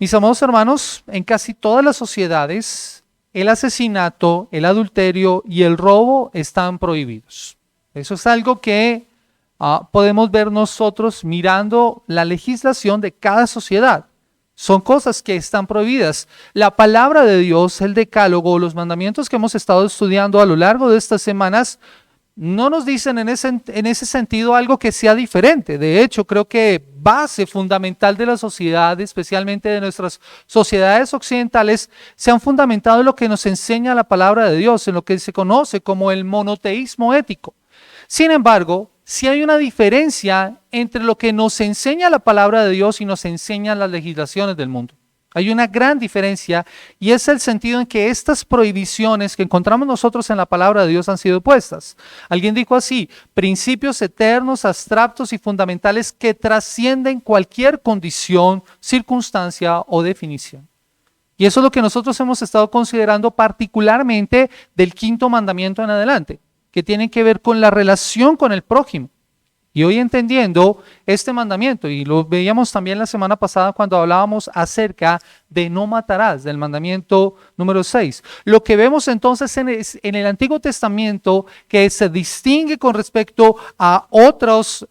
Mis amados hermanos, en casi todas las sociedades, el asesinato, el adulterio y el robo están prohibidos. Eso es algo que podemos ver nosotros mirando la legislación de cada sociedad. Son cosas que están prohibidas. La palabra de Dios, el decálogo, los mandamientos que hemos estado estudiando a lo largo de estas semanas, no nos dicen en ese sentido algo que sea diferente. De hecho, creo que base fundamental de la sociedad, especialmente de nuestras sociedades occidentales, se han fundamentado en lo que nos enseña la palabra de Dios, en lo que se conoce como el monoteísmo ético. Sin embargo, sí hay una diferencia entre lo que nos enseña la palabra de Dios y nos enseñan las legislaciones del mundo. Hay una gran diferencia y es el sentido en que estas prohibiciones que encontramos nosotros en la palabra de Dios han sido puestas. Alguien dijo así: principios eternos, abstractos y fundamentales que trascienden cualquier condición, circunstancia o definición. Y eso es lo que nosotros hemos estado considerando particularmente del quinto mandamiento en adelante, que tiene que ver con la relación con el prójimo. Y hoy entendiendo este mandamiento, y lo veíamos también la semana pasada cuando hablábamos acerca de no matarás, del mandamiento número 6. Lo que vemos entonces en el Antiguo Testamento que se distingue con respecto a otras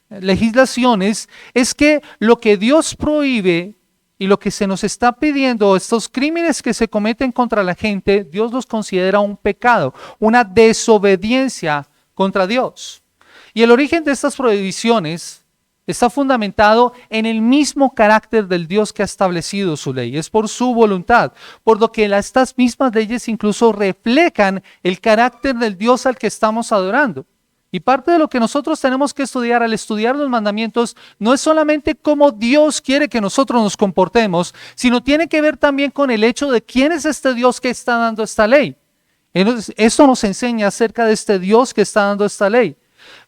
legislaciones es que lo que Dios prohíbe y lo que se nos está pidiendo, estos crímenes que se cometen contra la gente, Dios los considera un pecado, una desobediencia contra Dios. Y el origen de estas prohibiciones está fundamentado en el mismo carácter del Dios que ha establecido su ley. Es por su voluntad, por lo que estas mismas leyes incluso reflejan el carácter del Dios al que estamos adorando. Y parte de lo que nosotros tenemos que estudiar al estudiar los mandamientos no es solamente cómo Dios quiere que nosotros nos comportemos, sino tiene que ver también con el hecho de quién es este Dios que está dando esta ley. Esto nos enseña acerca de este Dios que está dando esta ley.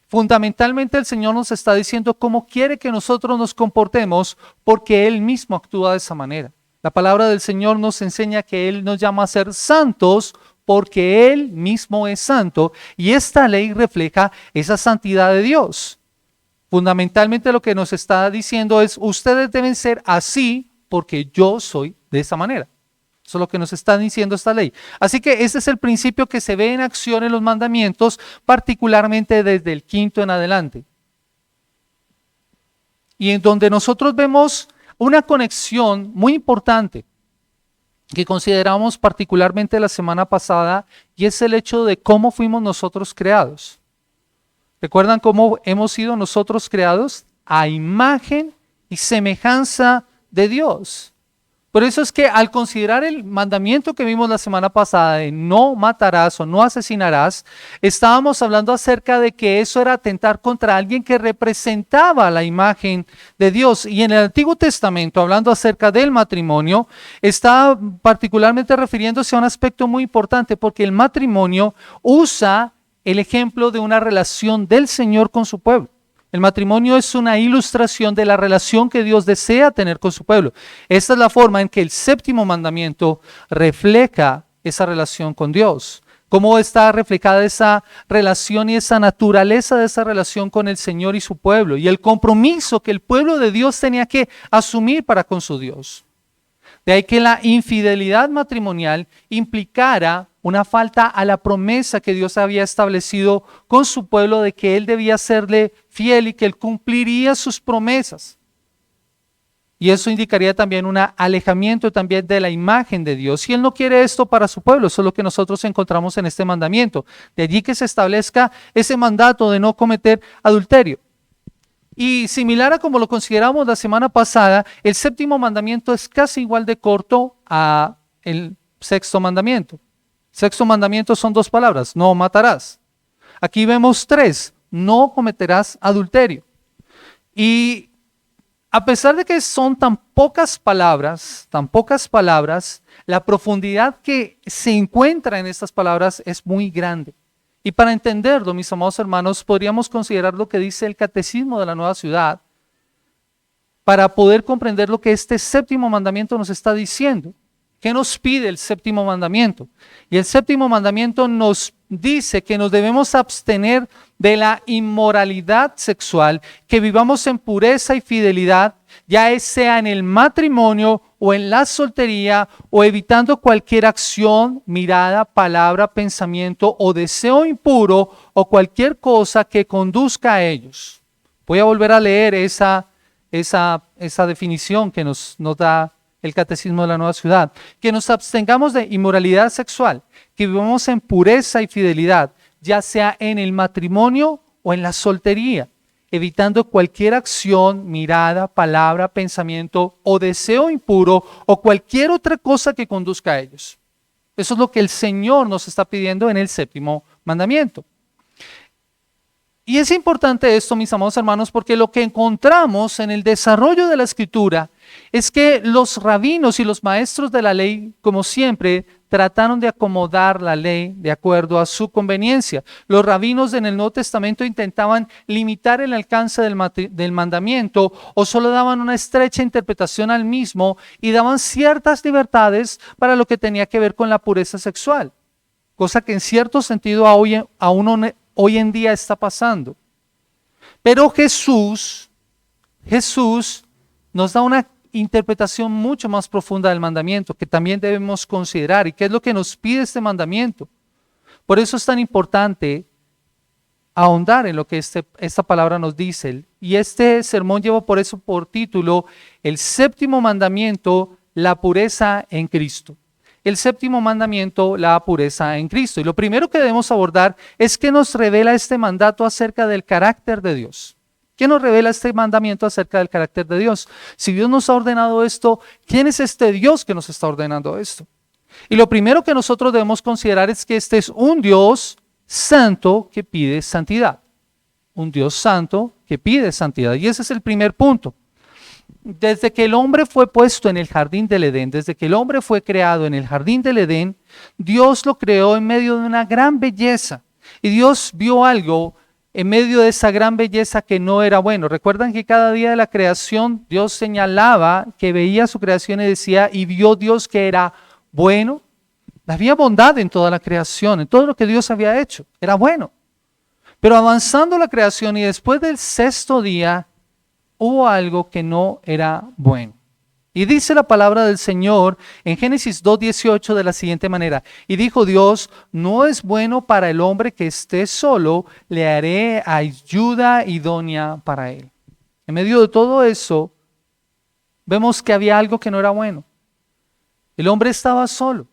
Fundamentalmente el Señor nos está diciendo cómo quiere que nosotros nos comportemos porque Él mismo actúa de esa manera. La palabra del Señor nos enseña que Él nos llama a ser santos porque Él mismo es santo y esta ley refleja esa santidad de Dios. Fundamentalmente lo que nos está diciendo es: ustedes deben ser así porque yo soy de esa manera. Eso es lo que nos está diciendo esta ley. Así que ese es el principio que se ve en acción en los mandamientos, particularmente desde el quinto en adelante. Y en donde nosotros vemos una conexión muy importante que consideramos particularmente la semana pasada, y es el hecho de cómo fuimos nosotros creados. ¿Recuerdan cómo hemos sido nosotros creados? A imagen y semejanza de Dios. Por eso es que al considerar el mandamiento que vimos la semana pasada de no matarás o no asesinarás, estábamos hablando acerca de que eso era atentar contra alguien que representaba la imagen de Dios. Y en el Antiguo Testamento, hablando acerca del matrimonio, está particularmente refiriéndose a un aspecto muy importante, porque el matrimonio usa el ejemplo de una relación del Señor con su pueblo. El matrimonio es una ilustración de la relación que Dios desea tener con su pueblo. Esta es la forma en que el séptimo mandamiento refleja esa relación con Dios. Cómo está reflejada esa relación y esa naturaleza de esa relación con el Señor y su pueblo. Y el compromiso que el pueblo de Dios tenía que asumir para con su Dios. De ahí que la infidelidad matrimonial implicara una falta a la promesa que Dios había establecido con su pueblo de que Él debía serle fiel y que Él cumpliría sus promesas. Y eso indicaría también un alejamiento también de la imagen de Dios. Y Él no quiere esto para su pueblo, eso es lo que nosotros encontramos en este mandamiento. De allí que se establezca ese mandato de no cometer adulterio. Y similar a como lo consideramos la semana pasada, el séptimo mandamiento es casi igual de corto a el sexto mandamiento. Sexto mandamiento son 2 palabras: no matarás. Aquí vemos 3: no cometerás adulterio. Y a pesar de que son tan pocas palabras, la profundidad que se encuentra en estas palabras es muy grande. Y para entenderlo, mis amados hermanos, podríamos considerar lo que dice el Catecismo de la Nueva Ciudad para poder comprender lo que este séptimo mandamiento nos está diciendo. ¿Qué nos pide el séptimo mandamiento? Y el séptimo mandamiento nos dice que nos debemos abstener de la inmoralidad sexual, que vivamos en pureza y fidelidad, ya sea en el matrimonio o en la soltería, o evitando cualquier acción, mirada, palabra, pensamiento o deseo impuro o cualquier cosa que conduzca a ellos. Voy a volver a leer esa definición que nos da el Catecismo de la Nueva Ciudad. Que nos abstengamos de inmoralidad sexual, que vivamos en pureza y fidelidad, ya sea en el matrimonio o en la soltería, evitando cualquier acción, mirada, palabra, pensamiento o deseo impuro o cualquier otra cosa que conduzca a ellos. Eso es lo que el Señor nos está pidiendo en el 7º mandamiento. Y es importante esto, mis amados hermanos, porque lo que encontramos en el desarrollo de la Escritura es que los rabinos y los maestros de la ley, como siempre, trataron de acomodar la ley de acuerdo a su conveniencia. Los rabinos en el Nuevo Testamento intentaban limitar el alcance del mandamiento o solo daban una estrecha interpretación al mismo y daban ciertas libertades para lo que tenía que ver con la pureza sexual, cosa que en cierto sentido aún hoy en día está pasando. Pero Jesús nos da una interpretación mucho más profunda del mandamiento que también debemos considerar. ¿Y qué es lo que nos pide este mandamiento? Por eso es tan importante ahondar en lo que esta palabra nos dice. Y este sermón lleva por eso por título el 7º mandamiento, la pureza en Cristo. El 7º mandamiento, la pureza en Cristo. Y lo primero que debemos abordar es que nos revela este mandato acerca del carácter de Dios. ¿Qué nos revela este mandamiento acerca del carácter de Dios? Si Dios nos ha ordenado esto, ¿quién es este Dios que nos está ordenando esto? Y lo primero que nosotros debemos considerar es que este es un Dios santo que pide santidad. Un Dios santo que pide santidad. Y ese es el primer punto. Desde que el hombre fue puesto en el jardín del Edén, desde que el hombre fue creado en el jardín del Edén, Dios lo creó en medio de una gran belleza. Y Dios vio algo en medio de esa gran belleza que no era bueno. Recuerdan que cada día de la creación Dios señalaba que veía su creación y decía, y vio Dios que era bueno. Había bondad en toda la creación, en todo lo que Dios había hecho, era bueno. Pero avanzando la creación y después del 6º día, hubo algo que no era bueno. Y dice la palabra del Señor en Génesis 2:18 de la siguiente manera. Y dijo Dios, no es bueno para el hombre que esté solo, le haré ayuda idónea para él. En medio de todo eso, vemos que había algo que no era bueno. El hombre estaba solo.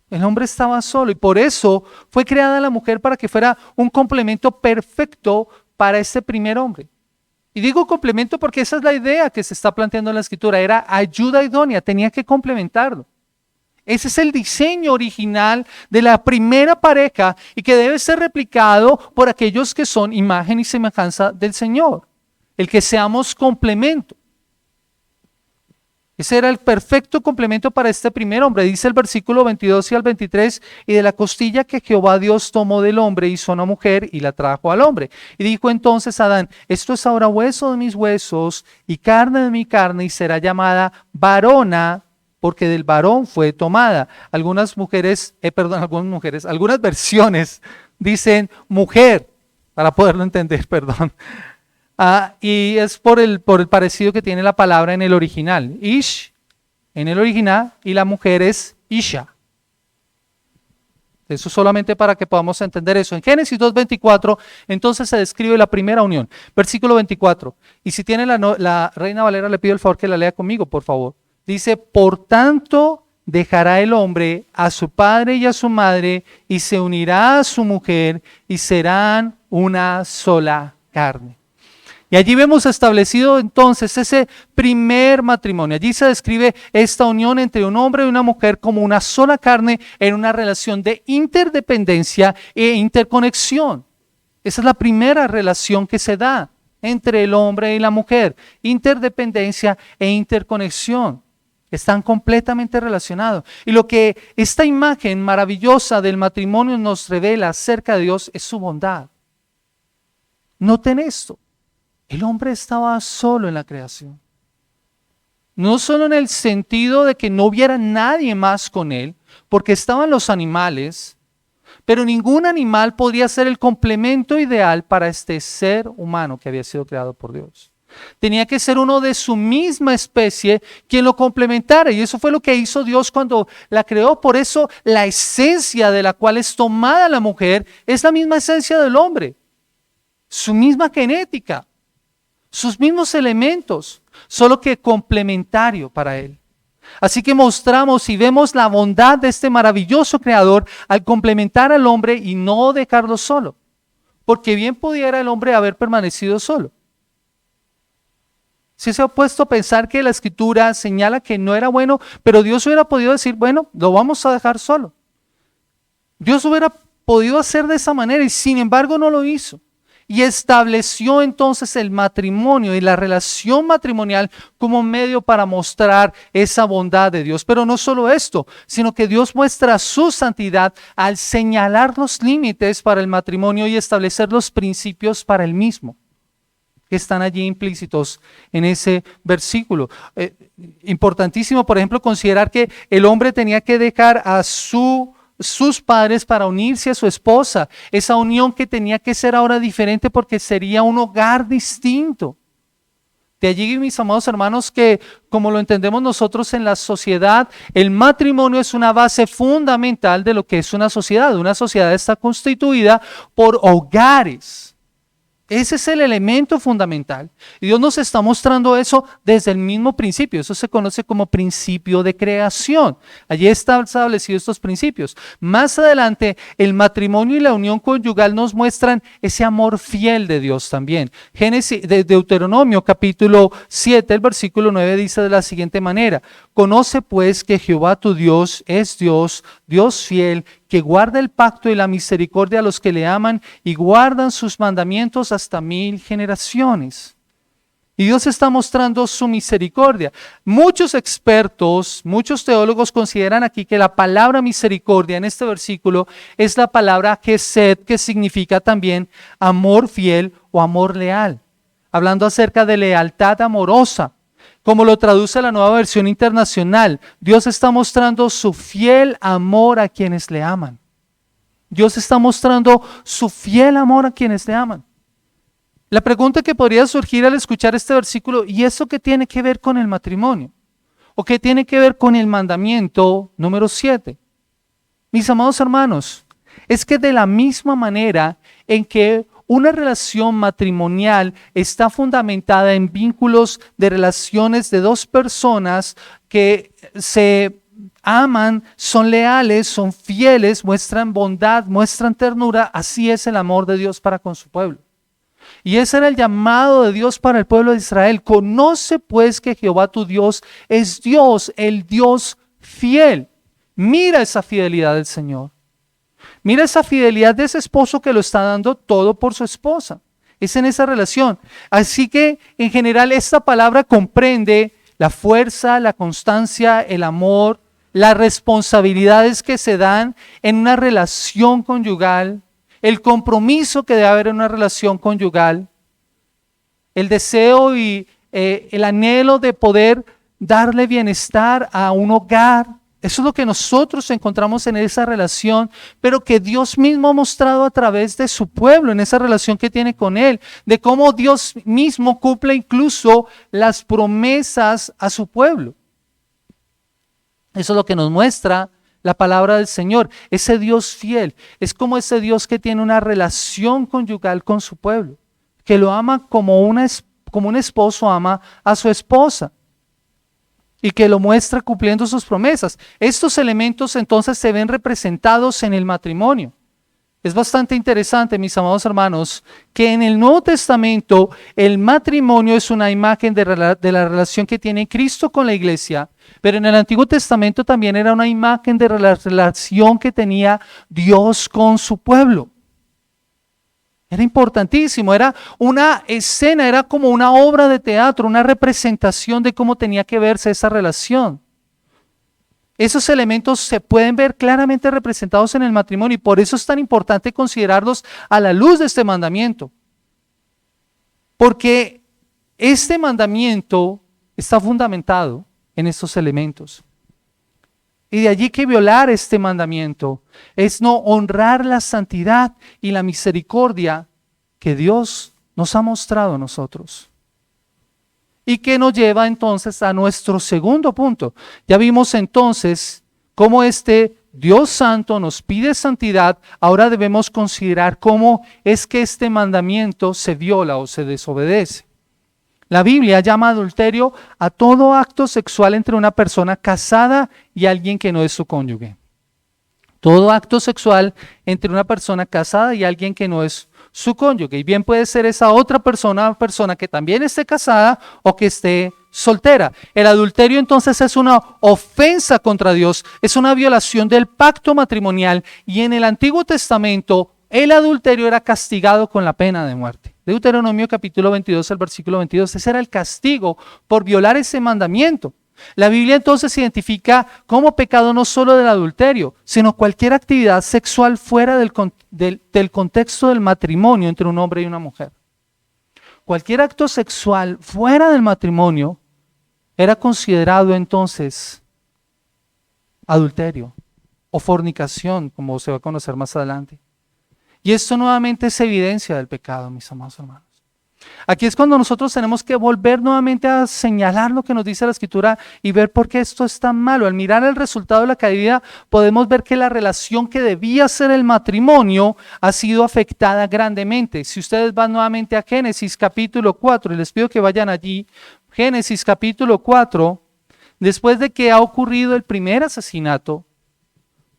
El hombre estaba solo y por eso fue creada la mujer para que fuera un complemento perfecto para este primer hombre. Y digo complemento porque esa es la idea que se está planteando en la Escritura, era ayuda idónea, tenía que complementarlo. Ese es el diseño original de la primera pareja y que debe ser replicado por aquellos que son imagen y semejanza del Señor, el que seamos complemento. Ese era el perfecto complemento para este primer hombre. Dice el versículo 22 y al 23, y de la costilla que Jehová Dios tomó del hombre hizo una mujer y la trajo al hombre. Y dijo entonces Adán, esto es ahora hueso de mis huesos y carne de mi carne y será llamada varona porque del varón fue tomada. Algunas versiones dicen mujer, para poderlo entender, y es por el parecido que tiene la palabra en el original. Ish, en el original, y la mujer es Isha. Eso solamente para que podamos entender eso. En Génesis 2:24, entonces se describe la primera unión. Versículo 24. Y si tiene la Reina Valera, le pido el favor que la lea conmigo, por favor. Dice, por tanto dejará el hombre a su padre y a su madre y se unirá a su mujer y serán una sola carne. Y allí vemos establecido entonces ese primer matrimonio. Allí se describe esta unión entre un hombre y una mujer como una sola carne en una relación de interdependencia e interconexión. Esa es la primera relación que se da entre el hombre y la mujer. Interdependencia e interconexión. Están completamente relacionados. Y lo que esta imagen maravillosa del matrimonio nos revela acerca de Dios es su bondad. Noten esto. El hombre estaba solo en la creación. No solo en el sentido de que no hubiera nadie más con él, porque estaban los animales, pero ningún animal podría ser el complemento ideal para este ser humano que había sido creado por Dios. Tenía que ser uno de su misma especie quien lo complementara. Y eso fue lo que hizo Dios cuando la creó. Por eso la esencia de la cual es tomada la mujer es la misma esencia del hombre. Su misma genética, sus mismos elementos, solo que complementario para él. Así que mostramos y vemos la bondad de este maravilloso creador al complementar al hombre y no dejarlo solo. Porque bien pudiera el hombre haber permanecido solo. Si se ha puesto a pensar que la escritura señala que no era bueno, pero Dios hubiera podido decir, bueno, lo vamos a dejar solo. Dios hubiera podido hacer de esa manera y sin embargo no lo hizo. Y estableció entonces el matrimonio y la relación matrimonial como medio para mostrar esa bondad de Dios. Pero no solo esto, sino que Dios muestra su santidad al señalar los límites para el matrimonio y establecer los principios para el mismo, que están allí implícitos en ese versículo. Importantísimo, por ejemplo, considerar que el hombre tenía que dejar a sus padres para unirse a su esposa. Esa unión que tenía que ser ahora diferente porque sería un hogar distinto. De allí, mis amados hermanos, que como lo entendemos nosotros en la sociedad, el matrimonio es una base fundamental de lo que es una sociedad. Una sociedad está constituida por hogares. Ese es el elemento fundamental. Y Dios nos está mostrando eso desde el mismo principio. Eso se conoce como principio de creación. Allí están establecidos estos principios. Más adelante, el matrimonio y la unión conyugal nos muestran ese amor fiel de Dios también. Deuteronomio capítulo 7, el versículo 9 dice de la siguiente manera: conoce pues que Jehová tu Dios es Dios, Dios fiel, que guarda el pacto y la misericordia a los que le aman y guardan sus mandamientos hasta 1000 generaciones. Y Dios está mostrando su misericordia. Muchos expertos, muchos teólogos consideran aquí que la palabra misericordia en este versículo es la palabra hesed, que significa también amor fiel o amor leal. Hablando acerca de lealtad amorosa. Como lo traduce la Nueva Versión Internacional, Dios está mostrando su fiel amor a quienes le aman. Dios está mostrando su fiel amor a quienes le aman. La pregunta que podría surgir al escuchar este versículo: ¿y eso qué tiene que ver con el matrimonio? ¿O qué tiene que ver con el mandamiento número 7? Mis amados hermanos, es que de la misma manera en que una relación matrimonial está fundamentada en vínculos de relaciones de dos personas que se aman, son leales, son fieles, muestran bondad, muestran ternura. Así es el amor de Dios para con su pueblo. Y ese era el llamado de Dios para el pueblo de Israel. Conoce pues que Jehová tu Dios es Dios, el Dios fiel. Mira esa fidelidad del Señor. Mira esa fidelidad de ese esposo que lo está dando todo por su esposa. Es en esa relación. Así que en general esta palabra comprende la fuerza, la constancia, el amor, las responsabilidades que se dan en una relación conyugal, el compromiso que debe haber en una relación conyugal, el deseo y el anhelo de poder darle bienestar a un hogar. Eso es lo que nosotros encontramos en esa relación, pero que Dios mismo ha mostrado a través de su pueblo, en esa relación que tiene con Él, de cómo Dios mismo cumple incluso las promesas a su pueblo. Eso es lo que nos muestra la palabra del Señor, ese Dios fiel. Es como ese Dios que tiene una relación conyugal con su pueblo, que lo ama como un esposo ama a su esposa, y que lo muestra cumpliendo sus promesas. Estos elementos entonces se ven representados en el matrimonio. Es bastante interesante, mis amados hermanos, que en el Nuevo Testamento el matrimonio es una imagen de la relación que tiene Cristo con la iglesia, pero en el Antiguo Testamento también era una imagen de la relación que tenía Dios con su pueblo. Era importantísimo, era una escena, era como una obra de teatro, una representación de cómo tenía que verse esa relación. Esos elementos se pueden ver claramente representados en el matrimonio y por eso es tan importante considerarlos a la luz de este mandamiento. Porque este mandamiento está fundamentado en estos elementos. Y de allí que violar este mandamiento es no honrar la santidad y la misericordia que Dios nos ha mostrado a nosotros. y que nos lleva entonces a nuestro segundo punto. Ya vimos entonces cómo este Dios Santo nos pide santidad. Ahora debemos considerar cómo es que este mandamiento se viola o se desobedece. La Biblia llama adulterio a todo acto sexual entre una persona casada y alguien que no es su cónyuge. Todo acto sexual entre una persona casada y alguien que no es su cónyuge. Y bien puede ser esa otra persona, una persona que también esté casada o que esté soltera. El adulterio entonces es una ofensa contra Dios, es una violación del pacto matrimonial, y en el Antiguo Testamento el adulterio era castigado con la pena de muerte. Deuteronomio capítulo 22, el versículo 22, ese era el castigo por violar ese mandamiento. La Biblia entonces identifica como pecado no solo del adulterio, sino cualquier actividad sexual fuera del contexto del matrimonio entre un hombre y una mujer. Cualquier acto sexual fuera del matrimonio era considerado entonces adulterio o fornicación, como se va a conocer más adelante. Y esto nuevamente es evidencia del pecado, mis amados hermanos. Aquí es cuando nosotros tenemos que volver nuevamente a señalar lo que nos dice la Escritura y ver por qué esto es tan malo. Al mirar el resultado de la caída, podemos ver que la relación que debía ser el matrimonio ha sido afectada grandemente. Si ustedes van nuevamente a Génesis capítulo 4, y les pido que vayan allí, Génesis capítulo 4, después de que ha ocurrido el primer asesinato,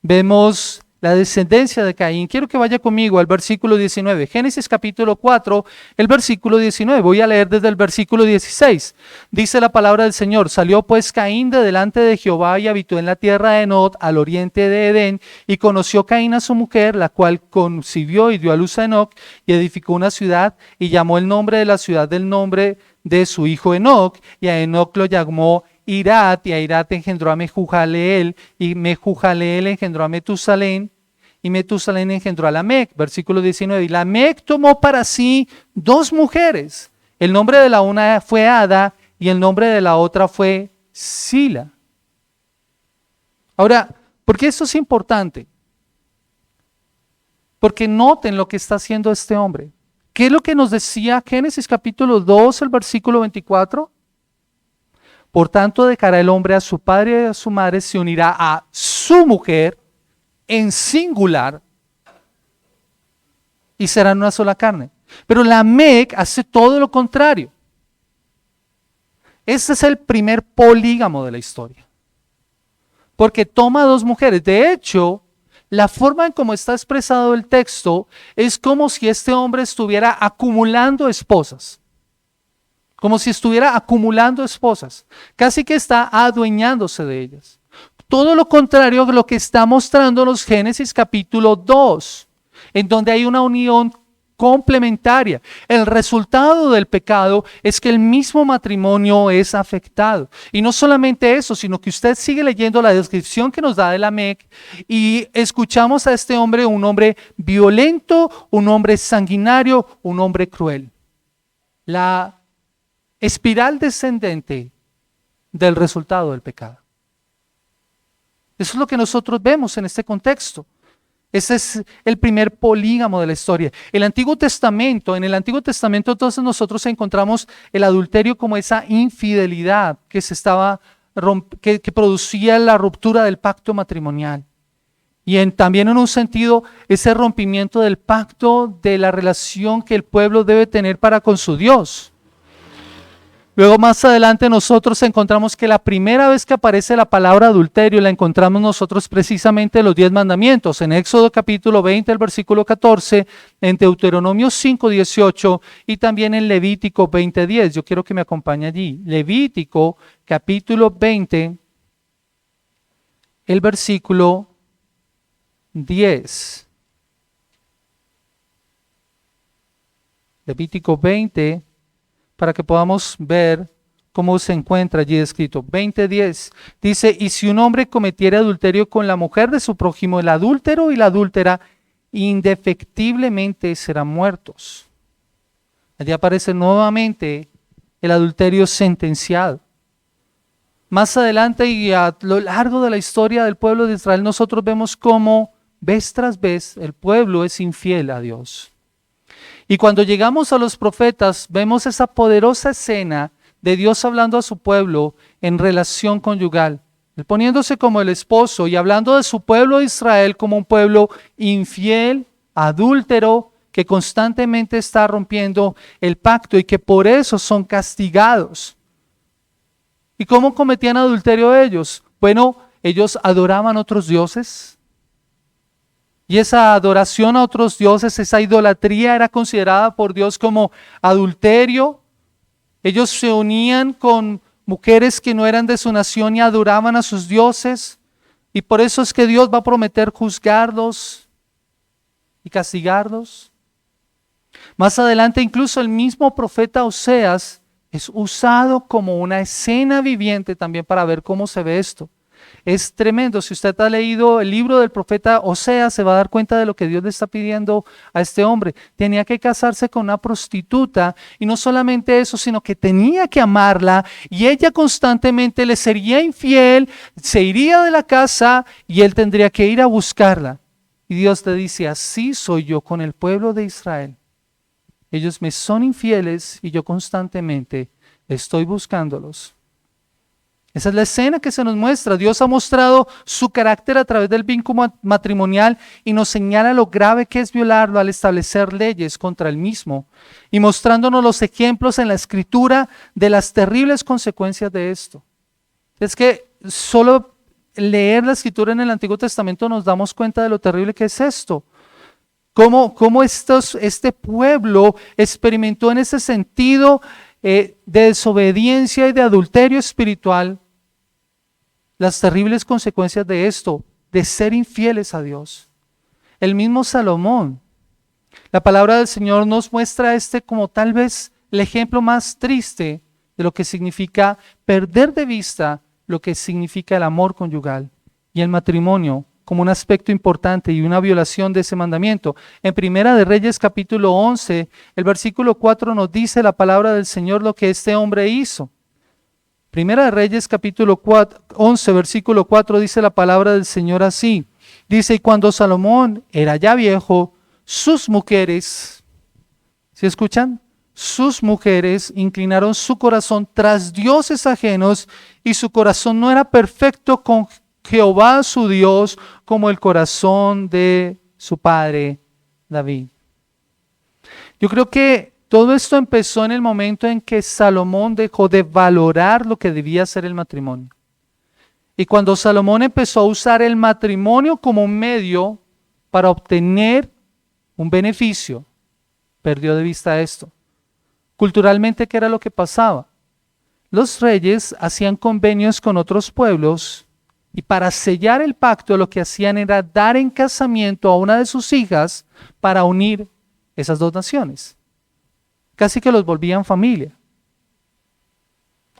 vemos la descendencia de Caín. Quiero que vaya conmigo al versículo 19. Génesis capítulo 4, el versículo 19. Voy a leer desde el versículo 16. Dice la palabra del Señor: salió pues Caín de delante de Jehová y habitó en la tierra de Nod, al oriente de Edén, y conoció Caín a su mujer, la cual concibió y dio a luz a Enoc, y edificó una ciudad, y llamó el nombre de la ciudad del nombre de su hijo Enoc, y a Enoc lo llamó Irat, y a Irat engendró a Mehujaleel, y Mehujaleel engendró a Metusalén, y Metusalén engendró a Lamec. Versículo 19, y Lamec tomó para sí dos mujeres. El nombre de la una fue Ada, y el nombre de la otra fue Sila. Ahora, ¿por qué esto es importante? Porque noten lo que está haciendo este hombre. ¿Qué es lo que nos decía Génesis capítulo 2, el versículo 24? Por tanto, dejará el hombre a su padre y a su madre, se unirá a su mujer en singular y serán una sola carne. Pero Lamec hace todo lo contrario. Este es el primer polígamo de la historia, porque toma dos mujeres. De hecho, la forma en cómo está expresado el texto es como si este hombre estuviera acumulando esposas. Como si estuviera acumulando esposas. Casi que está adueñándose de ellas. Todo lo contrario a lo que está mostrándonos Génesis capítulo 2, en donde hay una unión complementaria. El resultado del pecado es que el mismo matrimonio es afectado. Y no solamente eso, sino que usted sigue leyendo la descripción que nos da de Lamec y escuchamos a este hombre, un hombre violento, un hombre sanguinario, un hombre cruel. La espiral descendente del resultado del pecado. Eso es lo que nosotros vemos en este contexto. Ese es el primer polígamo de la historia. En el Antiguo Testamento entonces nosotros encontramos el adulterio como esa infidelidad que producía la ruptura del pacto matrimonial. Y también en un sentido ese rompimiento del pacto, de la relación que el pueblo debe tener para con su Dios. Luego más adelante nosotros encontramos que la primera vez que aparece la palabra adulterio la encontramos nosotros precisamente en los 10 mandamientos, en Éxodo capítulo 20, el versículo 14, en Deuteronomio 5, 18 y también en Levítico 20, 10. Yo quiero que me acompañe allí. Levítico capítulo 20, el versículo 10. Levítico 20, para que podamos ver cómo se encuentra allí escrito. 20:10 dice: y si un hombre cometiera adulterio con la mujer de su prójimo, el adúltero y la adúltera indefectiblemente serán muertos. Allí aparece nuevamente el adulterio sentenciado. Más adelante y a lo largo de la historia del pueblo de Israel, nosotros vemos cómo vez tras vez el pueblo es infiel a Dios. Y cuando llegamos a los profetas, vemos esa poderosa escena de Dios hablando a su pueblo en relación conyugal. Él poniéndose como el esposo y hablando de su pueblo de Israel como un pueblo infiel, adúltero, que constantemente está rompiendo el pacto y que por eso son castigados. ¿Y cómo cometían adulterio ellos? Bueno, ellos adoraban otros dioses. Y esa adoración a otros dioses, esa idolatría era considerada por Dios como adulterio. Ellos se unían con mujeres que no eran de su nación y adoraban a sus dioses. Y por eso es que Dios va a prometer juzgarlos y castigarlos. Más adelante incluso el mismo profeta Oseas es usado como una escena viviente también para ver cómo se ve esto. Es tremendo. Si usted ha leído el libro del profeta Oseas, se va a dar cuenta de lo que Dios le está pidiendo a este hombre. Tenía que casarse con una prostituta y no solamente eso, sino que tenía que amarla y ella constantemente le sería infiel, se iría de la casa y él tendría que ir a buscarla. Y Dios le dice, así soy yo con el pueblo de Israel. Ellos me son infieles y yo constantemente estoy buscándolos. Esa es la escena que se nos muestra. Dios ha mostrado su carácter a través del vínculo matrimonial y nos señala lo grave que es violarlo al establecer leyes contra el mismo y mostrándonos los ejemplos en la Escritura de las terribles consecuencias de esto. Es que solo leer la Escritura en el Antiguo Testamento nos damos cuenta de lo terrible que es esto. Cómo este pueblo experimentó en ese sentido de desobediencia y de adulterio espiritual las terribles consecuencias de esto, de ser infieles a Dios. El mismo Salomón, la palabra del Señor nos muestra como tal vez el ejemplo más triste de lo que significa perder de vista lo que significa el amor conyugal y el matrimonio como un aspecto importante y una violación de ese mandamiento. En Primera de Reyes capítulo 11, el versículo 4 nos dice la palabra del Señor lo que este hombre hizo. Primera de Reyes capítulo 11, versículo 4 dice la palabra del Señor así. Dice, y cuando Salomón era ya viejo, sus mujeres, ¿sí escuchan? Sus mujeres inclinaron su corazón tras dioses ajenos y su corazón no era perfecto con Jehová su Dios como el corazón de su padre David. Yo creo que todo esto empezó en el momento en que Salomón dejó de valorar lo que debía ser el matrimonio. Y cuando Salomón empezó a usar el matrimonio como un medio para obtener un beneficio, perdió de vista esto. Culturalmente, ¿qué era lo que pasaba? Los reyes hacían convenios con otros pueblos y para sellar el pacto lo que hacían era dar en casamiento a una de sus hijas para unir esas dos naciones. Casi que los volvían familia.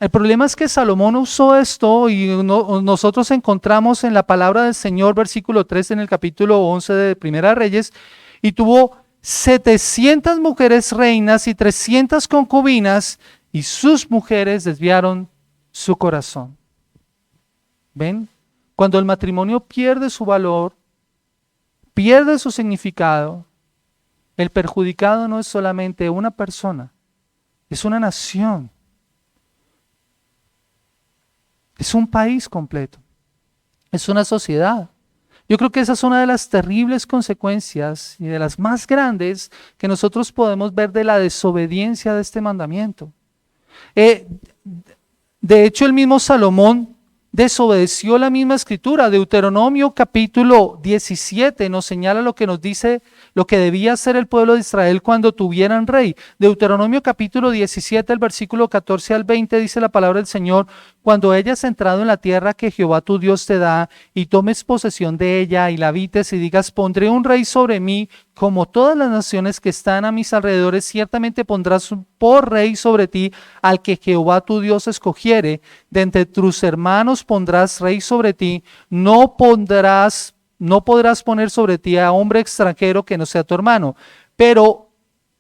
El problema es que Salomón usó esto y nosotros encontramos en la palabra del Señor, versículo 3 en el capítulo 11 de Primera de Reyes, y tuvo 700 mujeres reinas y 300 concubinas y sus mujeres desviaron su corazón. ¿Ven? Cuando el matrimonio pierde su valor, pierde su significado, el perjudicado no es solamente una persona, es una nación, es un país completo, es una sociedad. Yo creo que esa es una de las terribles consecuencias y de las más grandes que nosotros podemos ver de la desobediencia de este mandamiento. De hecho, el mismo Salomón desobedeció la misma escritura. Deuteronomio capítulo 17 nos señala lo que nos dice lo que debía hacer el pueblo de Israel cuando tuvieran rey. Deuteronomio capítulo 17, el versículo 14 al 20 dice la palabra del Señor: cuando hayas entrado en la tierra que Jehová tu Dios te da y tomes posesión de ella y la habites y digas, pondré un rey sobre mí como todas las naciones que están a mis alrededores, ciertamente pondrás por rey sobre ti al que Jehová tu Dios escogiere, de entre tus hermanos pondrás rey sobre ti, no podrás poner sobre ti a hombre extranjero que no sea tu hermano, pero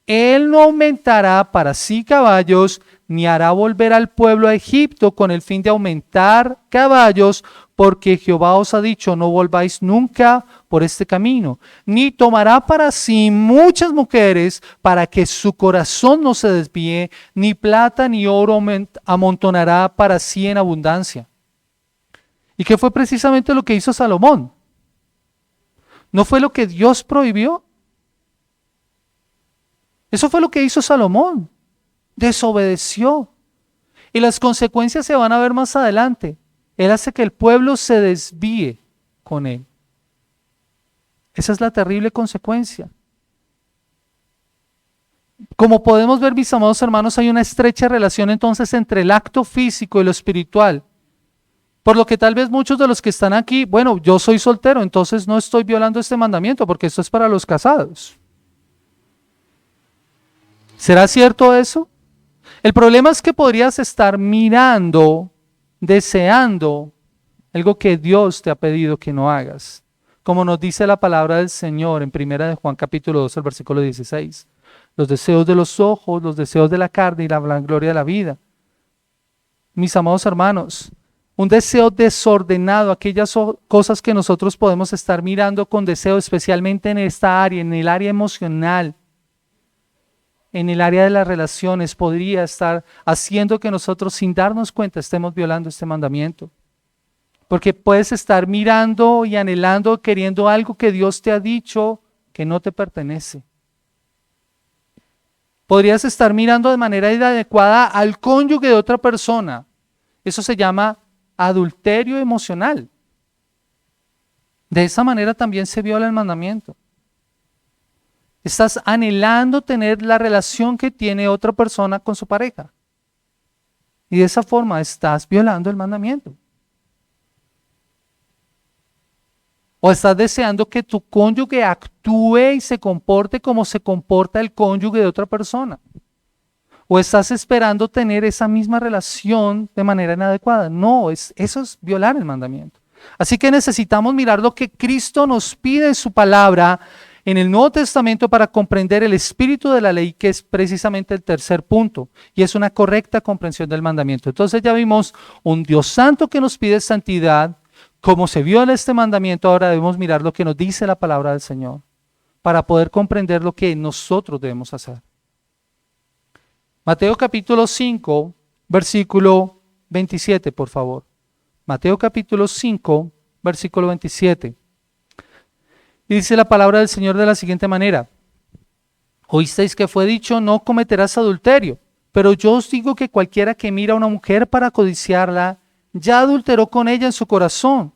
él no aumentará para sí caballos, ni hará volver al pueblo a Egipto con el fin de aumentar caballos, porque Jehová os ha dicho, no volváis nunca por este camino, ni tomará para sí muchas mujeres para que su corazón no se desvíe, ni plata ni oro amontonará para sí en abundancia. ¿Y qué fue precisamente lo que hizo Salomón? ¿No fue lo que Dios prohibió? Eso fue lo que hizo Salomón. Desobedeció. Y las consecuencias se van a ver más adelante. Él hace que el pueblo se desvíe con él. Esa es la terrible consecuencia. Como podemos ver, mis amados hermanos, hay una estrecha relación entonces entre el acto físico y lo espiritual. Por lo que tal vez muchos de los que están aquí, bueno, yo soy soltero, entonces no estoy violando este mandamiento porque esto es para los casados. ¿Será cierto eso? El problema es que podrías estar mirando, deseando algo que Dios te ha pedido que no hagas. Como nos dice la palabra del Señor en 1 de Juan capítulo 2, el versículo 16. Los deseos de los ojos, los deseos de la carne y la vanagloria de la vida. Mis amados hermanos, un deseo desordenado, aquellas cosas que nosotros podemos estar mirando con deseo, especialmente en esta área, en el área emocional, en el área de las relaciones, podría estar haciendo que nosotros sin darnos cuenta estemos violando este mandamiento. Porque puedes estar mirando y anhelando, queriendo algo que Dios te ha dicho que no te pertenece. Podrías estar mirando de manera inadecuada al cónyuge de otra persona. Eso se llama adulterio emocional. De esa manera también se viola el mandamiento. Estás anhelando tener la relación que tiene otra persona con su pareja. Y de esa forma estás violando el mandamiento. O estás deseando que tu cónyuge actúe y se comporte como se comporta el cónyuge de otra persona. O estás esperando tener esa misma relación de manera inadecuada. No, eso es violar el mandamiento. Así que necesitamos mirar lo que Cristo nos pide en su palabra en el Nuevo Testamento para comprender el espíritu de la ley, que es precisamente el tercer punto, y es una correcta comprensión del mandamiento. Entonces ya vimos un Dios santo que nos pide santidad. Como se viola este mandamiento, ahora debemos mirar lo que nos dice la palabra del Señor para poder comprender lo que nosotros debemos hacer. Mateo capítulo 5, versículo 27, por favor. Mateo capítulo 5, versículo 27. Y dice la palabra del Señor de la siguiente manera: oísteis que fue dicho, no cometerás adulterio, pero yo os digo que cualquiera que mira a una mujer para codiciarla, ya adulteró con ella en su corazón.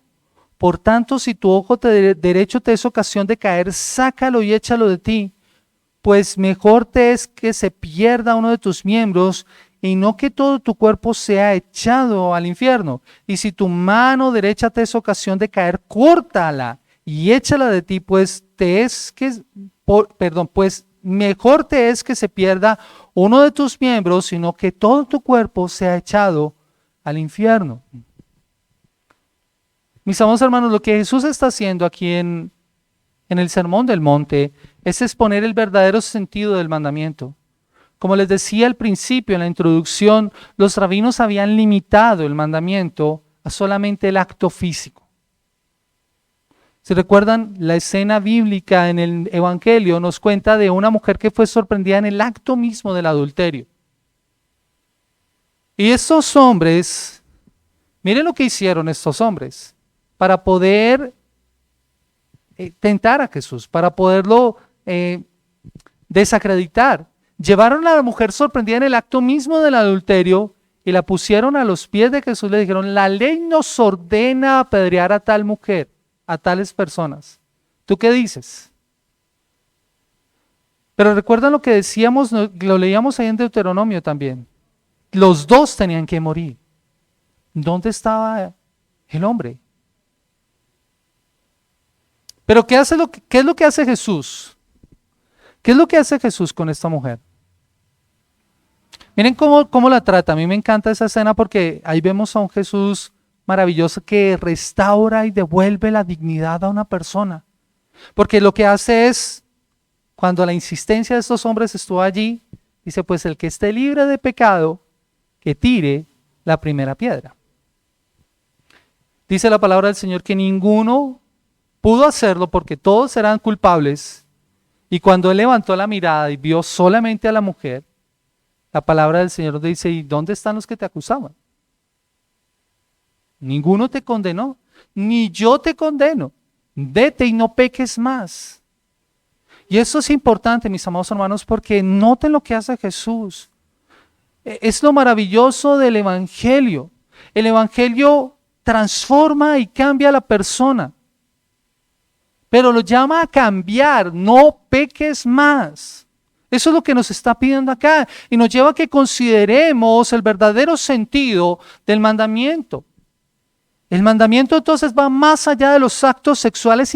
Por tanto, si tu ojo derecho te es ocasión de caer, sácalo y échalo de ti, pues mejor te es que se pierda uno de tus miembros y no que todo tu cuerpo sea echado al infierno. Y si tu mano derecha te es ocasión de caer, córtala y échala de ti, pues mejor te es que se pierda uno de tus miembros, sino que todo tu cuerpo sea echado al infierno. Mis amados hermanos, lo que Jesús está haciendo aquí en el Sermón del Monte es exponer el verdadero sentido del mandamiento. Como les decía al principio, en la introducción, los rabinos habían limitado el mandamiento a solamente el acto físico. Si recuerdan, la escena bíblica en el Evangelio nos cuenta de una mujer que fue sorprendida en el acto mismo del adulterio. Y estos hombres, miren lo que hicieron estos hombres para poder tentar a Jesús, para poderlo desacreditar. Llevaron a la mujer sorprendida en el acto mismo del adulterio y la pusieron a los pies de Jesús. Le dijeron: la ley nos ordena apedrear a tal mujer, a tales personas. ¿Tú qué dices? Pero recuerdan lo que decíamos, lo leíamos ahí en Deuteronomio también. Los dos tenían que morir. ¿Dónde estaba el hombre? Pero ¿qué es lo que hace Jesús? ¿Qué es lo que hace Jesús con esta mujer? Miren cómo la trata. A mí me encanta esa escena porque ahí vemos a un Jesús maravilloso que restaura y devuelve la dignidad a una persona. Porque lo que hace es, cuando la insistencia de estos hombres estuvo allí, dice: pues el que esté libre de pecado, que tire la primera piedra. Dice la palabra del Señor que ninguno pudo hacerlo porque todos eran culpables. Y cuando él levantó la mirada y vio solamente a la mujer, la palabra del Señor dice, ¿y dónde están los que te acusaban? Ninguno te condenó, ni yo te condeno. Vete y no peques más. Y eso es importante, mis amados hermanos, porque noten lo que hace Jesús. Es lo maravilloso del Evangelio. El Evangelio transforma y cambia a la persona, pero lo llama a cambiar, no peques más. Eso es lo que nos está pidiendo acá y nos lleva a que consideremos el verdadero sentido del mandamiento. El mandamiento entonces va más allá de los actos sexuales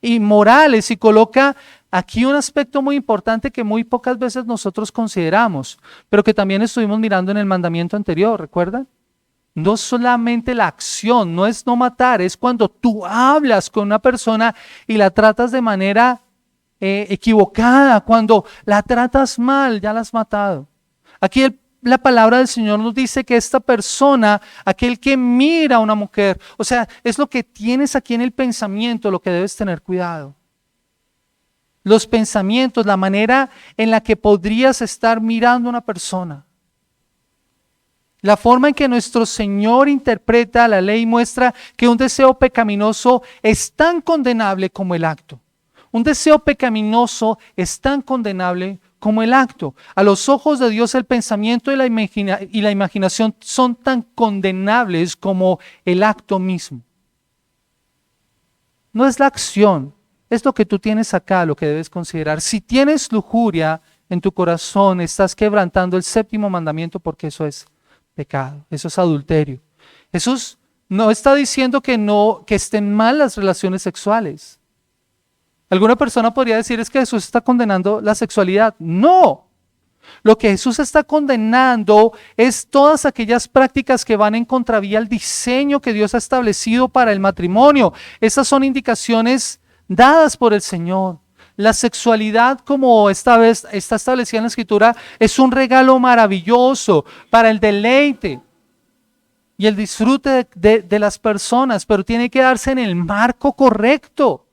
y morales y coloca aquí un aspecto muy importante que muy pocas veces nosotros consideramos, pero que también estuvimos mirando en el mandamiento anterior, ¿recuerdan? No solamente la acción, no es no matar, es cuando tú hablas con una persona y la tratas de manera equivocada, cuando la tratas mal, ya la has matado. Aquí la palabra del Señor nos dice que esta persona, aquel que mira a una mujer, o sea, es lo que tienes aquí en el pensamiento, lo que debes tener cuidado. Los pensamientos, la manera en la que podrías estar mirando a una persona. La forma en que nuestro Señor interpreta la ley muestra que un deseo pecaminoso es tan condenable como el acto. Un deseo pecaminoso es tan condenable como el acto. A los ojos de Dios el pensamiento y la imaginación son tan condenables como el acto mismo. No es la acción, es lo que tú tienes acá, lo que debes considerar. Si tienes lujuria en tu corazón, estás quebrantando el séptimo mandamiento porque eso es pecado, eso es adulterio. Jesús no está diciendo que estén mal las relaciones sexuales. Alguna persona podría decir es que Jesús está condenando la sexualidad. No, lo que Jesús está condenando es todas aquellas prácticas que van en contravía al diseño que Dios ha establecido para el matrimonio. Esas son indicaciones dadas por el Señor. La sexualidad, como esta vez está establecida en la Escritura, es un regalo maravilloso para el deleite y el disfrute de las personas, pero tiene que darse en el marco correcto.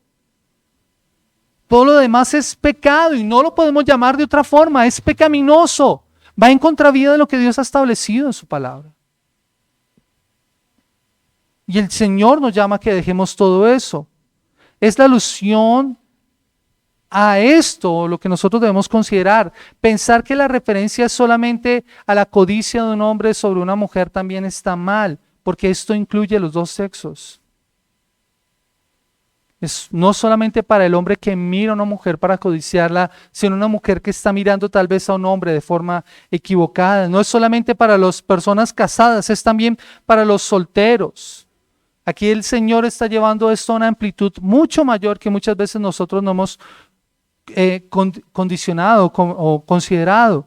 Todo lo demás es pecado y no lo podemos llamar de otra forma, es pecaminoso. Va en contravía de lo que Dios ha establecido en su palabra. Y el Señor nos llama a que dejemos todo eso. Es la alusión a esto lo que nosotros debemos considerar. Pensar que la referencia es solamente a la codicia de un hombre sobre una mujer también está mal, porque esto incluye los dos sexos. Es no solamente para el hombre que mira a una mujer para codiciarla, sino una mujer que está mirando tal vez a un hombre de forma equivocada. No es solamente para las personas casadas, es también para los solteros. Aquí el Señor está llevando esto a una amplitud mucho mayor que muchas veces nosotros no hemos condicionado o considerado.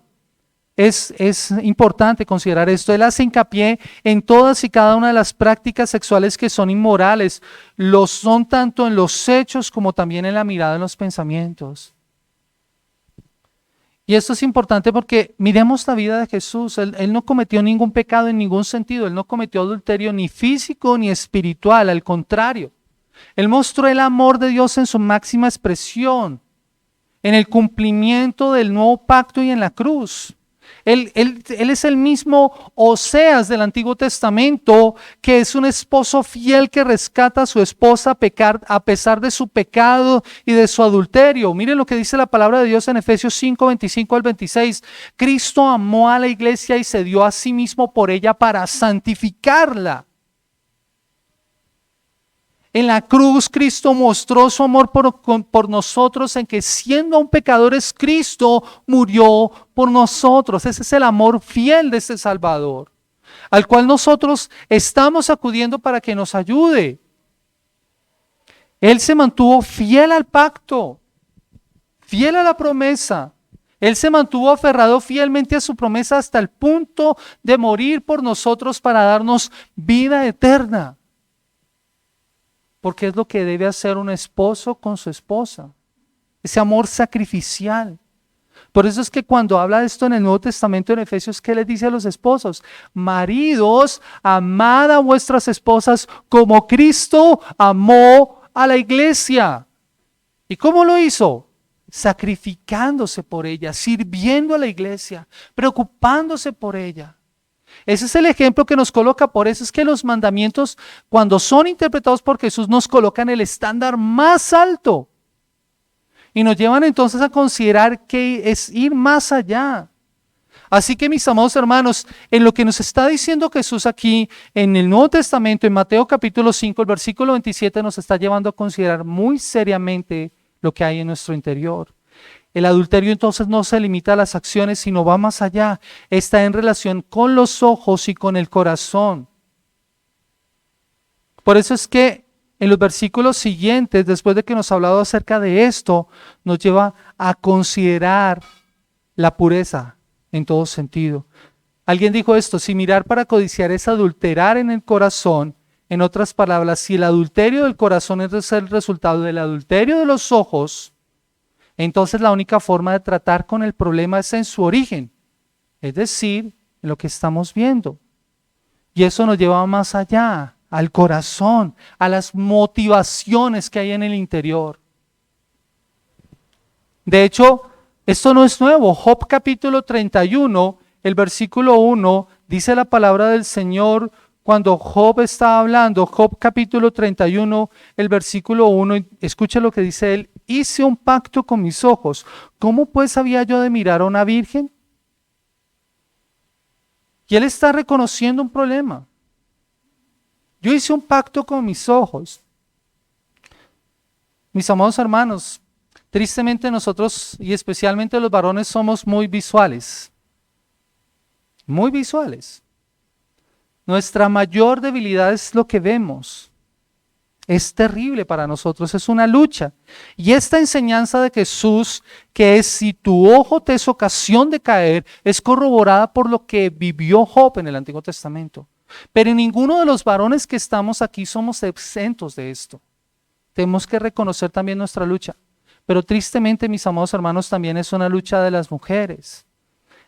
Es importante considerar esto. Él hace hincapié en todas y cada una de las prácticas sexuales que son inmorales. Lo son tanto en los hechos como también en la mirada, en los pensamientos. Y esto es importante porque miremos la vida de Jesús. Él no cometió ningún pecado en ningún sentido. Él no cometió adulterio ni físico ni espiritual. Al contrario, Él mostró el amor de Dios en su máxima expresión, en el cumplimiento del nuevo pacto y en la cruz. Él es el mismo Oseas del Antiguo Testamento, que es un esposo fiel que rescata a su esposa a pesar de su pecado y de su adulterio. Miren lo que dice la palabra de Dios en Efesios 5, 25 al 26. Cristo amó a la iglesia y se dio a sí mismo por ella para santificarla. En la cruz Cristo mostró su amor por nosotros en que siendo aún pecadores Cristo murió por nosotros. Ese es el amor fiel de este Salvador, al cual nosotros estamos acudiendo para que nos ayude. Él se mantuvo fiel al pacto, fiel a la promesa. Él se mantuvo aferrado fielmente a su promesa hasta el punto de morir por nosotros para darnos vida eterna. Porque es lo que debe hacer un esposo con su esposa. Ese amor sacrificial. Por eso es que cuando habla de esto en el Nuevo Testamento, en Efesios, ¿qué les dice a los esposos? Maridos, amad a vuestras esposas como Cristo amó a la iglesia. ¿Y cómo lo hizo? Sacrificándose por ella, sirviendo a la iglesia, preocupándose por ella. Ese es el ejemplo que nos coloca. Por eso es que los mandamientos, cuando son interpretados por Jesús, nos colocan el estándar más alto y nos llevan entonces a considerar que es ir más allá. Así que, mis amados hermanos, en lo que nos está diciendo Jesús aquí en el Nuevo Testamento, en Mateo capítulo 5, el versículo 27, nos está llevando a considerar muy seriamente lo que hay en nuestro interior. El adulterio entonces no se limita a las acciones, sino va más allá. Está en relación con los ojos y con el corazón. Por eso es que en los versículos siguientes, después de que nos ha hablado acerca de esto, nos lleva a considerar la pureza en todo sentido. Alguien dijo esto: si mirar para codiciar es adulterar en el corazón, en otras palabras, si el adulterio del corazón es el resultado del adulterio de los ojos, entonces la única forma de tratar con el problema es en su origen, es decir, en lo que estamos viendo. Y eso nos lleva más allá, al corazón, a las motivaciones que hay en el interior. De hecho, esto no es nuevo. Job capítulo 31, el versículo 1, dice la palabra del Señor cuando Job está hablando. Job capítulo 31, el versículo 1, escucha lo que dice él: hice un pacto con mis ojos, ¿cómo pues había yo de mirar a una virgen? Y él está reconociendo un problema. Yo hice un pacto con mis ojos. Mis amados hermanos, tristemente nosotros, y especialmente los varones, somos muy visuales. Muy visuales. Nuestra mayor debilidad es lo que vemos. Es terrible para nosotros, es una lucha. Y esta enseñanza de Jesús, que es si tu ojo te es ocasión de caer, es corroborada por lo que vivió Job en el Antiguo Testamento. Pero ninguno de los varones que estamos aquí somos exentos de esto. Tenemos que reconocer también nuestra lucha. Pero tristemente, mis amados hermanos, también es una lucha de las mujeres.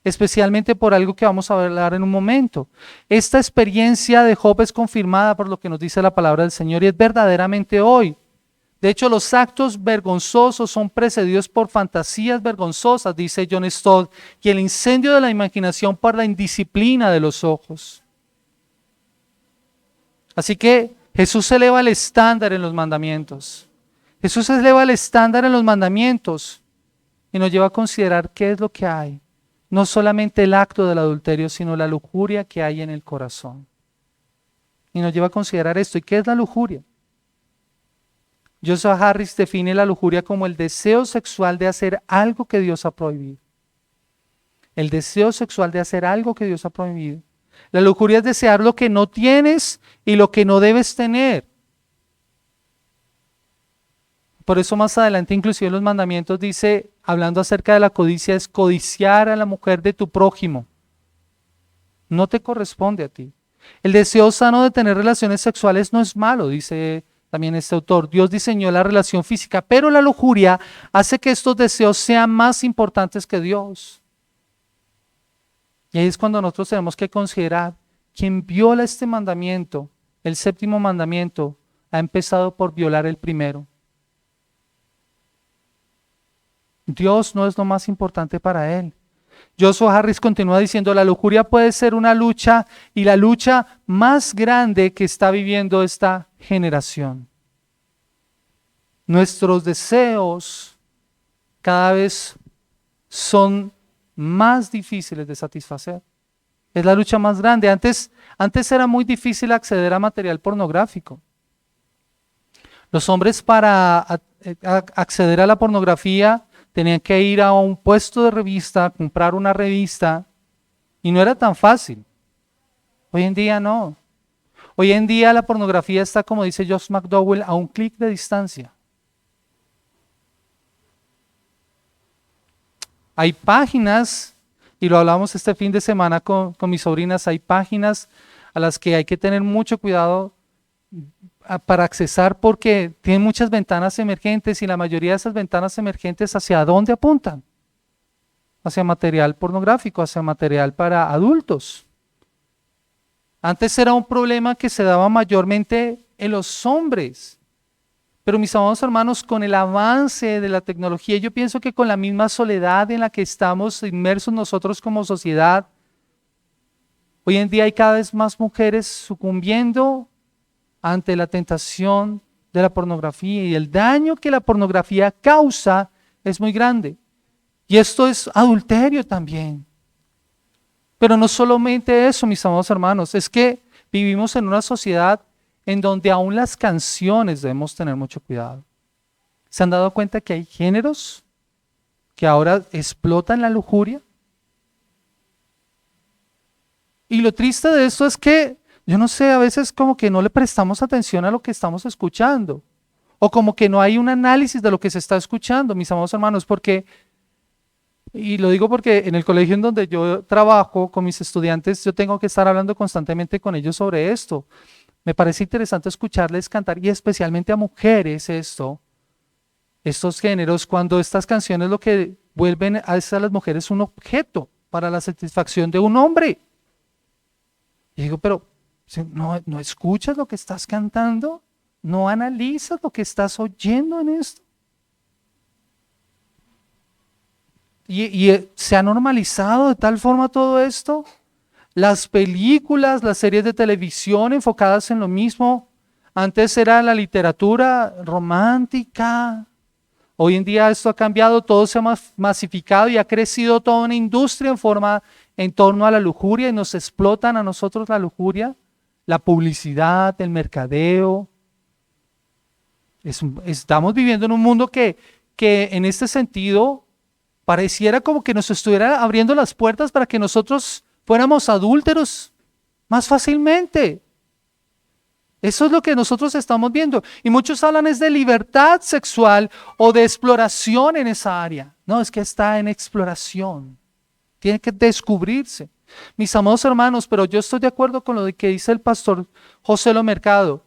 Especialmente por algo que vamos a hablar en un momento. Esta experiencia de Job es confirmada por lo que nos dice la palabra del Señor y es verdaderamente hoy. De hecho, los actos vergonzosos son precedidos por fantasías vergonzosas, dice John Stott, y el incendio de la imaginación por la indisciplina de los ojos. Así que Jesús eleva el estándar en los mandamientos. Jesús eleva el estándar en los mandamientos y nos lleva a considerar qué es lo que hay. No solamente el acto del adulterio, sino la lujuria que hay en el corazón. Y nos lleva a considerar esto. ¿Y qué es la lujuria? Joseph Harris define la lujuria como el deseo sexual de hacer algo que Dios ha prohibido. El deseo sexual de hacer algo que Dios ha prohibido. La lujuria es desear lo que no tienes y lo que no debes tener. Por eso más adelante, inclusive en los mandamientos dice, hablando acerca de la codicia, es codiciar a la mujer de tu prójimo. No te corresponde a ti. El deseo sano de tener relaciones sexuales no es malo, dice también este autor. Dios diseñó la relación física, pero la lujuria hace que estos deseos sean más importantes que Dios. Y ahí es cuando nosotros tenemos que considerar, quien viola este mandamiento, el séptimo mandamiento, ha empezado por violar el primero. Dios no es lo más importante para él. Joseph Harris continúa diciendo, la lujuria puede ser una lucha y la lucha más grande que está viviendo esta generación. Nuestros deseos cada vez son más difíciles de satisfacer. Es la lucha más grande. Antes era muy difícil acceder a material pornográfico. Los hombres para acceder a la pornografía tenían que ir a un puesto de revista, comprar una revista, y no era tan fácil. Hoy en día no. Hoy en día la pornografía está, como dice Josh McDowell, a un clic de distancia. Hay páginas, y lo hablamos este fin de semana con mis sobrinas, hay páginas a las que hay que tener mucho cuidado para accesar porque tienen muchas ventanas emergentes y la mayoría de esas ventanas emergentes, ¿hacia dónde apuntan? hacia material pornográfico, hacia material para adultos. Antes era un problema que se daba mayormente en los hombres. Pero mis amados hermanos, con el avance de la tecnología, yo pienso que con la misma soledad en la que estamos inmersos nosotros como sociedad, hoy en día hay cada vez más mujeres sucumbiendo ante la tentación de la pornografía, y el daño que la pornografía causa es muy grande. Y esto es adulterio también. Pero no solamente eso, mis amados hermanos, es que vivimos en una sociedad en donde aún las canciones debemos tener mucho cuidado. ¿Se han dado cuenta que hay géneros que ahora explotan la lujuria? Y lo triste de esto es que, yo no sé, a veces como que no le prestamos atención a lo que estamos escuchando, o como que no hay un análisis de lo que se está escuchando, mis amados hermanos, porque, y lo digo porque en el colegio en donde yo trabajo con mis estudiantes, yo tengo que estar hablando constantemente con ellos sobre esto. Me parece interesante escucharles cantar, y especialmente a mujeres estos géneros, cuando estas canciones lo que vuelven a las mujeres un objeto para la satisfacción de un hombre. Y digo, pero ¿no escuchas lo que estás cantando? ¿No analizas lo que estás oyendo en esto? Y se ha normalizado de tal forma todo esto. Las películas, las series de televisión enfocadas en lo mismo. Antes era la literatura romántica. Hoy en día esto ha cambiado, todo se ha masificado y ha crecido toda una industria en torno a la lujuria, y nos explotan a nosotros la lujuria, la publicidad, el mercadeo. Estamos viviendo en un mundo que en este sentido pareciera como que nos estuviera abriendo las puertas para que nosotros fuéramos adúlteros más fácilmente. Eso es lo que nosotros estamos viendo. Y muchos hablan es de libertad sexual o de exploración en esa área. No, es que está en exploración. Tiene que descubrirse. Mis amados hermanos, pero yo estoy de acuerdo con lo que dice el pastor José Lo Mercado.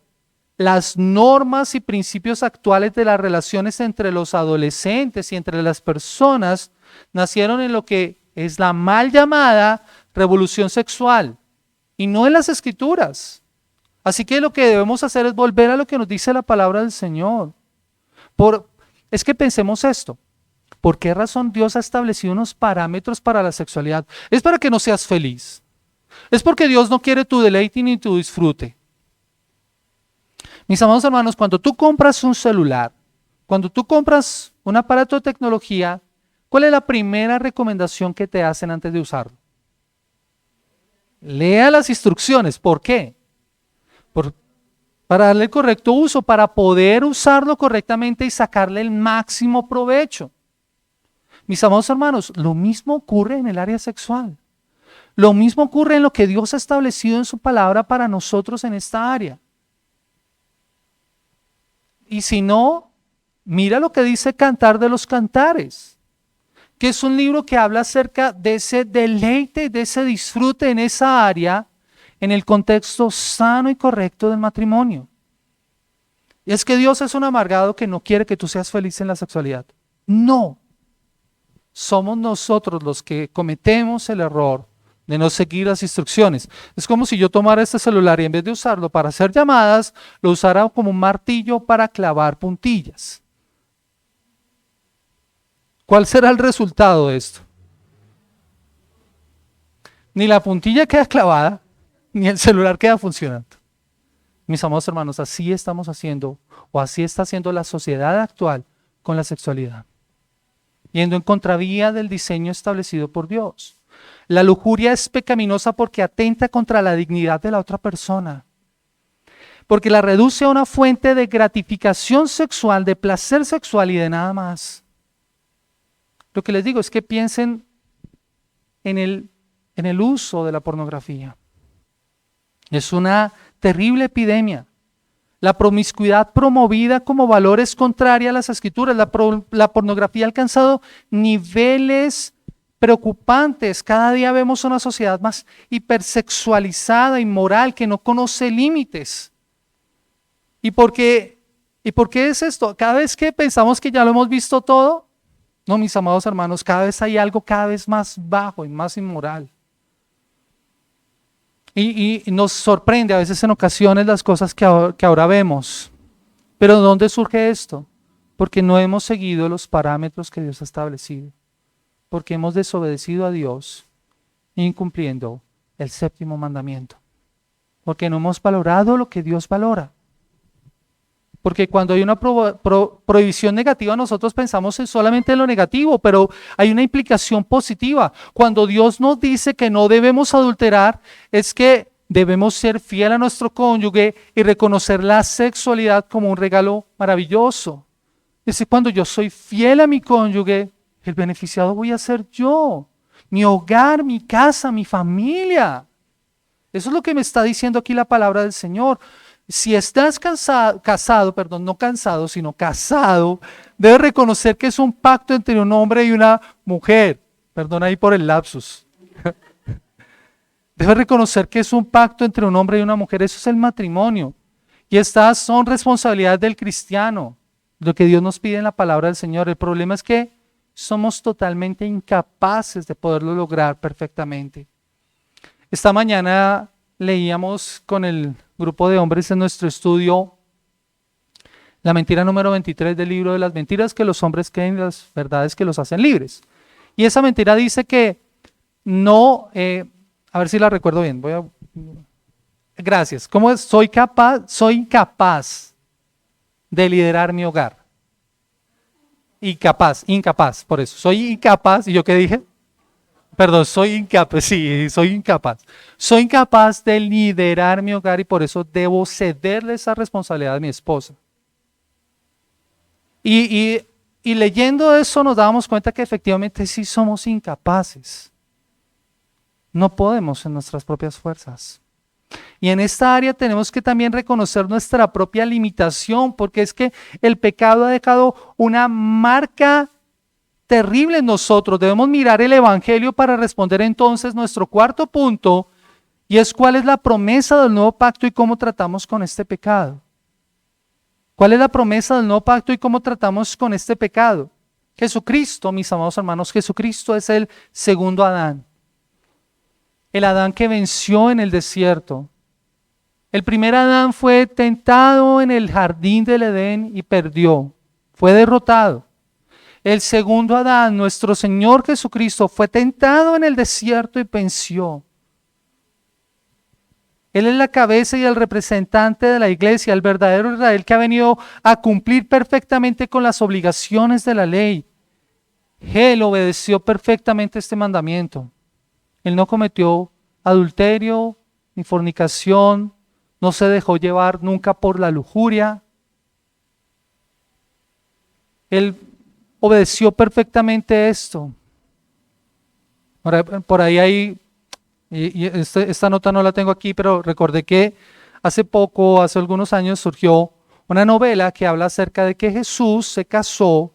Las normas y principios actuales de las relaciones entre los adolescentes y entre las personas nacieron en lo que es la mal llamada revolución sexual y no en las escrituras. Así que lo que debemos hacer es volver a lo que nos dice la palabra del Señor. Es que pensemos esto. ¿Por qué razón Dios ha establecido unos parámetros para la sexualidad? Es para que no seas feliz. Es porque Dios no quiere tu deleite ni tu disfrute. Mis amados hermanos, cuando tú compras un celular, cuando tú compras un aparato de tecnología, ¿cuál es la primera recomendación que te hacen antes de usarlo? Lea las instrucciones. ¿Por qué? Para darle el correcto uso, para poder usarlo correctamente y sacarle el máximo provecho. Mis amados hermanos, lo mismo ocurre en el área sexual. Lo mismo ocurre en lo que Dios ha establecido en su palabra para nosotros en esta área. Y si no, mira lo que dice Cantar de los Cantares, que es un libro que habla acerca de ese deleite, de ese disfrute en esa área, en el contexto sano y correcto del matrimonio. Y es que Dios es un amargado que no quiere que tú seas feliz en la sexualidad. No. Somos nosotros los que cometemos el error de no seguir las instrucciones. Es como si yo tomara este celular y en vez de usarlo para hacer llamadas, lo usara como un martillo para clavar puntillas. ¿Cuál será el resultado de esto? Ni la puntilla queda clavada, ni el celular queda funcionando. Mis amados hermanos, así estamos haciendo, o así está haciendo la sociedad actual con la sexualidad, yendo en contravía del diseño establecido por Dios. La lujuria es pecaminosa porque atenta contra la dignidad de la otra persona, porque la reduce a una fuente de gratificación sexual, de placer sexual y de nada más. Lo que les digo es que piensen en el uso de la pornografía. Es una terrible epidemia. La promiscuidad promovida como valor es contraria a las escrituras. La pornografía ha alcanzado niveles preocupantes. Cada día vemos una sociedad más hipersexualizada, inmoral, que no conoce límites. ¿Y por qué es esto? Cada vez que pensamos que ya lo hemos visto todo, No, mis amados hermanos, cada vez hay algo cada vez más bajo y más inmoral. Y nos sorprende a veces en ocasiones las cosas que ahora vemos. Pero ¿dónde surge esto? Porque no hemos seguido los parámetros que Dios ha establecido. Porque hemos desobedecido a Dios, incumpliendo el séptimo mandamiento. Porque no hemos valorado lo que Dios valora. Porque cuando hay una prohibición negativa, nosotros pensamos solamente en lo negativo, pero hay una implicación positiva. Cuando Dios nos dice que no debemos adulterar, es que debemos ser fiel a nuestro cónyuge y reconocer la sexualidad como un regalo maravilloso. Es decir, cuando yo soy fiel a mi cónyuge, el beneficiado voy a ser yo, mi hogar, mi casa, mi familia. Eso es lo que me está diciendo aquí la palabra del Señor. Si estás casado, debes reconocer que es un pacto entre un hombre y una mujer. Perdón ahí por el lapsus. Debes reconocer que es un pacto entre un hombre y una mujer. Eso es el matrimonio. Y estas son responsabilidades del cristiano. Lo que Dios nos pide en la palabra del Señor. El problema es que somos totalmente incapaces de poderlo lograr perfectamente. Esta mañana leíamos con el grupo de hombres en nuestro estudio la mentira número 23 del libro de las mentiras que los hombres creen y las verdades que los hacen libres. Y esa mentira dice que no, a ver si la recuerdo bien, gracias. ¿Cómo es? Soy incapaz de liderar mi hogar. Incapaz, por eso. Soy incapaz, ¿y yo qué dije? Perdón, soy incapaz de liderar mi hogar y por eso debo cederle esa responsabilidad a mi esposa. Y leyendo eso nos dábamos cuenta que efectivamente sí somos incapaces. No podemos en nuestras propias fuerzas. Y en esta área tenemos que también reconocer nuestra propia limitación, porque es que el pecado ha dejado una marca terrible en nosotros. Debemos mirar el Evangelio para responder entonces nuestro cuarto punto, y es cuál es la promesa del nuevo pacto y cómo tratamos con este pecado. ¿Cuál es la promesa del nuevo pacto y cómo tratamos con este pecado? Jesucristo, mis amados hermanos, Jesucristo es el segundo Adán. El Adán que venció en el desierto. El primer Adán fue tentado en el jardín del Edén y perdió. Fue derrotado. El segundo Adán, nuestro Señor Jesucristo, fue tentado en el desierto y venció. Él es la cabeza y el representante de la iglesia, el verdadero Israel que ha venido a cumplir perfectamente con las obligaciones de la ley. Él obedeció perfectamente este mandamiento. Él no cometió adulterio ni fornicación, no se dejó llevar nunca por la lujuria. Él obedeció perfectamente esto. Por ahí hay, esta nota no la tengo aquí, pero recordé que hace algunos años surgió una novela que habla acerca de que Jesús se casó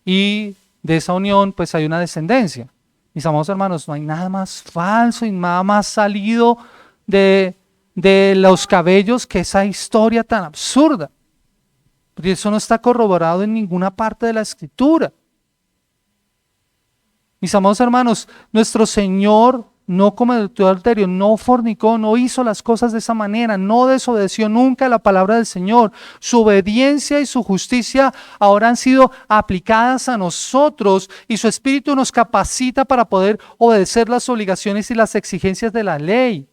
y de esa unión pues hay una descendencia. Mis amados hermanos, no hay nada más falso y nada más salido de los cabellos que esa historia tan absurda. Porque eso no está corroborado en ninguna parte de la Escritura. Mis amados hermanos, nuestro Señor no cometió adulterio, no fornicó, no hizo las cosas de esa manera, no desobedeció nunca la palabra del Señor. Su obediencia y su justicia ahora han sido aplicadas a nosotros y su Espíritu nos capacita para poder obedecer las obligaciones y las exigencias de la ley.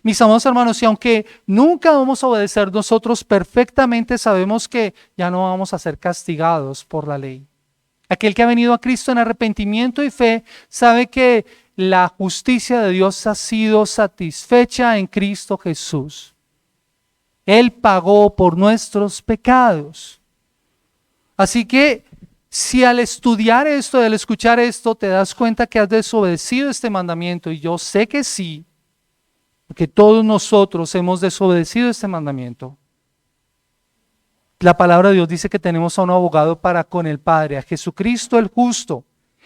Mis amados hermanos, y aunque nunca vamos a obedecer, nosotros perfectamente sabemos que ya no vamos a ser castigados por la ley. Aquel que ha venido a Cristo en arrepentimiento y fe sabe que la justicia de Dios ha sido satisfecha en Cristo Jesús. Él pagó por nuestros pecados. Así que si al estudiar esto, al escuchar esto, te das cuenta que has desobedecido este mandamiento, y yo sé que sí, porque todos nosotros hemos desobedecido este mandamiento. La palabra de Dios dice que tenemos a un abogado para con el Padre, a Jesucristo el justo.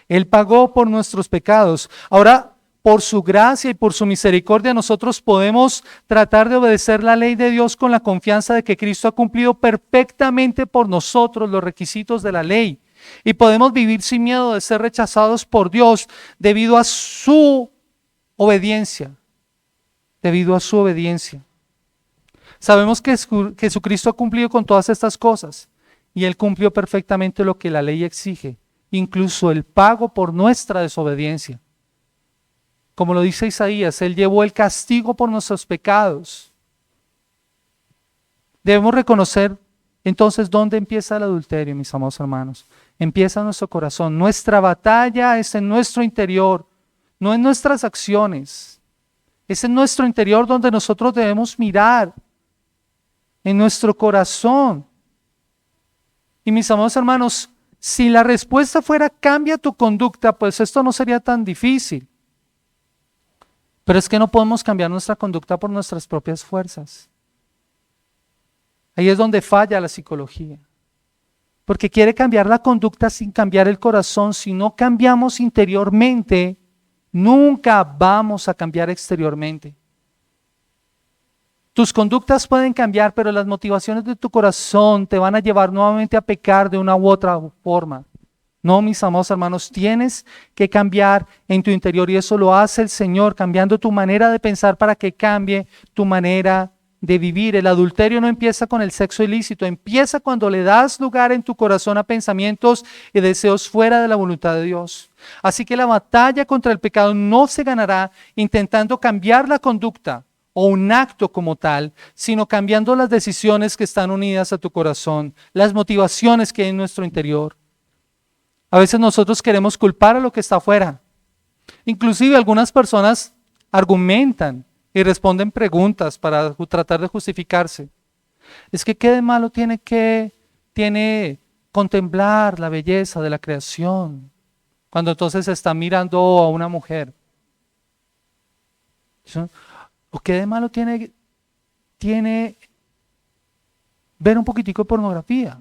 Él pagó por nuestros pecados. Ahora, por su gracia y por su misericordia, nosotros podemos tratar de obedecer la ley de Dios con la confianza de que Cristo ha cumplido perfectamente por nosotros los requisitos de la ley. Y podemos vivir sin miedo de ser rechazados por Dios debido a su obediencia. Debido a su obediencia. Sabemos que Jesucristo ha cumplido con todas estas cosas y Él cumplió perfectamente lo que la ley exige, incluso el pago por nuestra desobediencia. Como lo dice Isaías, Él llevó el castigo por nuestros pecados. Debemos reconocer entonces dónde empieza el adulterio, mis amados hermanos. Empieza en nuestro corazón. Nuestra batalla es en nuestro interior, no en nuestras acciones. Es en nuestro interior donde nosotros debemos mirar, en nuestro corazón. Y mis amados hermanos, si la respuesta fuera cambia tu conducta, pues esto no sería tan difícil. Pero es que no podemos cambiar nuestra conducta por nuestras propias fuerzas. Ahí es donde falla la psicología. Porque quiere cambiar la conducta sin cambiar el corazón. Si no cambiamos interiormente, nunca vamos a cambiar exteriormente. Tus conductas pueden cambiar, pero las motivaciones de tu corazón te van a llevar nuevamente a pecar de una u otra forma. No, mis amados hermanos, tienes que cambiar en tu interior y eso lo hace el Señor, cambiando tu manera de pensar para que cambie tu manera de vivir. El adulterio no empieza con el sexo ilícito, empieza cuando le das lugar en tu corazón a pensamientos y deseos fuera de la voluntad de Dios. Así que la batalla contra el pecado no se ganará intentando cambiar la conducta o un acto como tal, sino cambiando las decisiones que están unidas a tu corazón, las motivaciones que hay en nuestro interior. A veces nosotros queremos culpar a lo que está afuera. Inclusive algunas personas argumentan y responden preguntas para tratar de justificarse. Es que ¿qué de malo tiene contemplar la belleza de la creación cuando entonces se está mirando a una mujer? ¿O qué de malo tiene ver un poquitico de pornografía?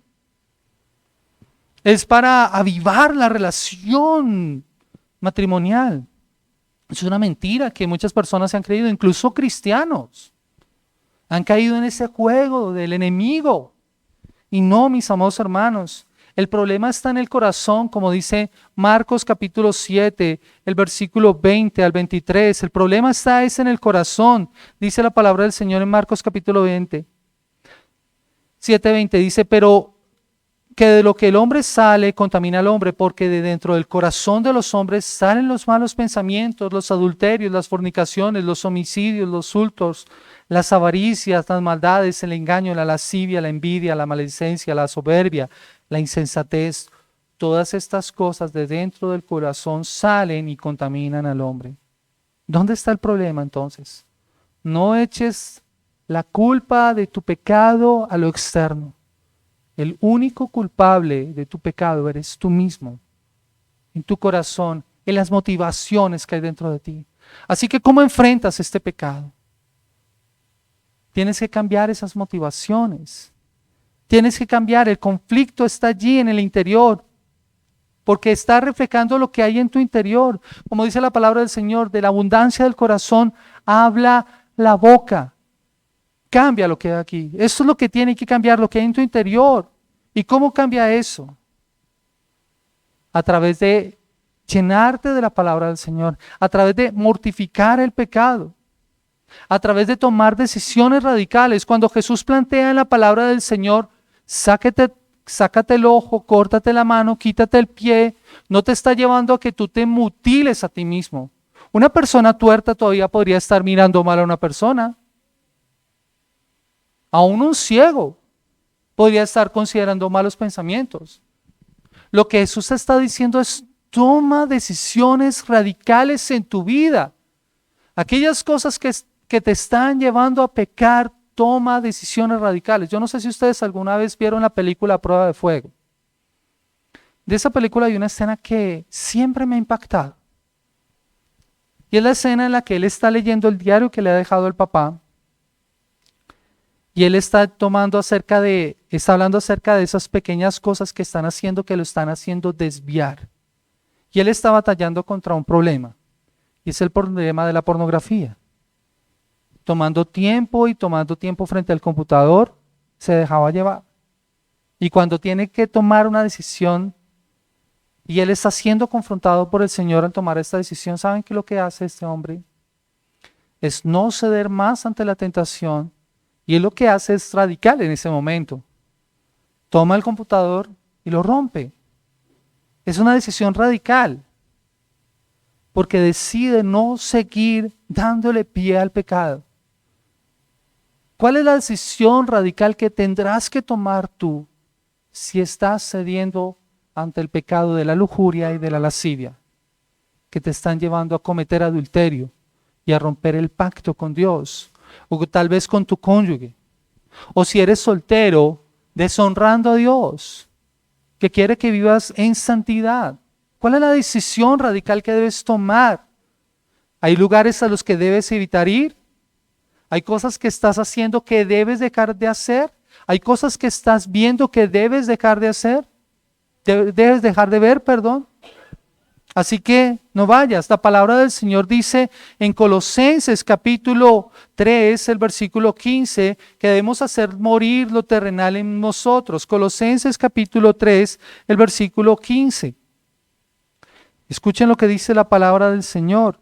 Es para avivar la relación matrimonial. Es una mentira que muchas personas se han creído, incluso cristianos. Han caído en ese juego del enemigo. Y no, mis amados hermanos, el problema está en el corazón, como dice Marcos capítulo 7, el versículo 20 al 23. El problema está en el corazón, dice la palabra del Señor en Marcos capítulo 7:20, dice, pero que de lo que el hombre sale contamina al hombre, porque de dentro del corazón de los hombres salen los malos pensamientos, los adulterios, las fornicaciones, los homicidios, los hurtos, las avaricias, las maldades, el engaño, la lascivia, la envidia, la maledicencia, la soberbia, la insensatez. Todas estas cosas de dentro del corazón salen y contaminan al hombre. ¿Dónde está el problema entonces? No eches la culpa de tu pecado a lo externo. El único culpable de tu pecado eres tú mismo, en tu corazón, en las motivaciones que hay dentro de ti. Así que, ¿cómo enfrentas este pecado? Tienes que cambiar esas motivaciones. Tienes que cambiar, el conflicto está allí en el interior, porque está reflejando lo que hay en tu interior. Como dice la palabra del Señor, de la abundancia del corazón habla la boca. Cambia lo que hay aquí. Eso es lo que tiene que cambiar, lo que hay en tu interior. ¿Y cómo cambia eso? A través de llenarte de la palabra del Señor, a través de mortificar el pecado, a través de tomar decisiones radicales. Cuando Jesús plantea en la palabra del Señor, sácate el ojo, córtate la mano, quítate el pie, no te está llevando a que tú te mutiles a ti mismo. Una persona tuerta todavía podría estar mirando mal a una persona. Aún un ciego podría estar considerando malos pensamientos. Lo que Jesús está diciendo es: toma decisiones radicales en tu vida. Aquellas cosas que te están llevando a pecar, toma decisiones radicales. Yo no sé si ustedes alguna vez vieron la película Prueba de Fuego. De esa película hay una escena que siempre me ha impactado. Y es la escena en la que él está leyendo el diario que le ha dejado el papá. Y él está hablando acerca de esas pequeñas cosas que están haciendo, que lo están haciendo desviar. Y él está batallando contra un problema. Y es el problema de la pornografía. Tomando tiempo frente al computador, se dejaba llevar. Y cuando tiene que tomar una decisión, Y él está siendo confrontado por el Señor al tomar esta decisión. ¿Saben qué es lo que hace este hombre? Es no ceder más ante la tentación. Y él lo que hace es radical en ese momento. Toma el computador y lo rompe. Es una decisión radical. Porque decide no seguir dándole pie al pecado. ¿Cuál es la decisión radical que tendrás que tomar tú si estás cediendo ante el pecado de la lujuria y de la lascivia, que te están llevando a cometer adulterio y a romper el pacto con Dios, o tal vez con tu cónyuge, o si eres soltero, deshonrando a Dios, que quiere que vivas en santidad? ¿Cuál es la decisión radical que debes tomar? ¿Hay lugares a los que debes evitar ir? ¿Hay cosas que estás haciendo que debes dejar de hacer? ¿Hay cosas que estás viendo que debes dejar de hacer? Debes dejar de ver, perdón. Así que no vayas. La palabra del Señor dice en Colosenses capítulo 3, el versículo 15, que debemos hacer morir lo terrenal en nosotros. Colosenses capítulo 3, el versículo 15. Escuchen lo que dice la palabra del Señor.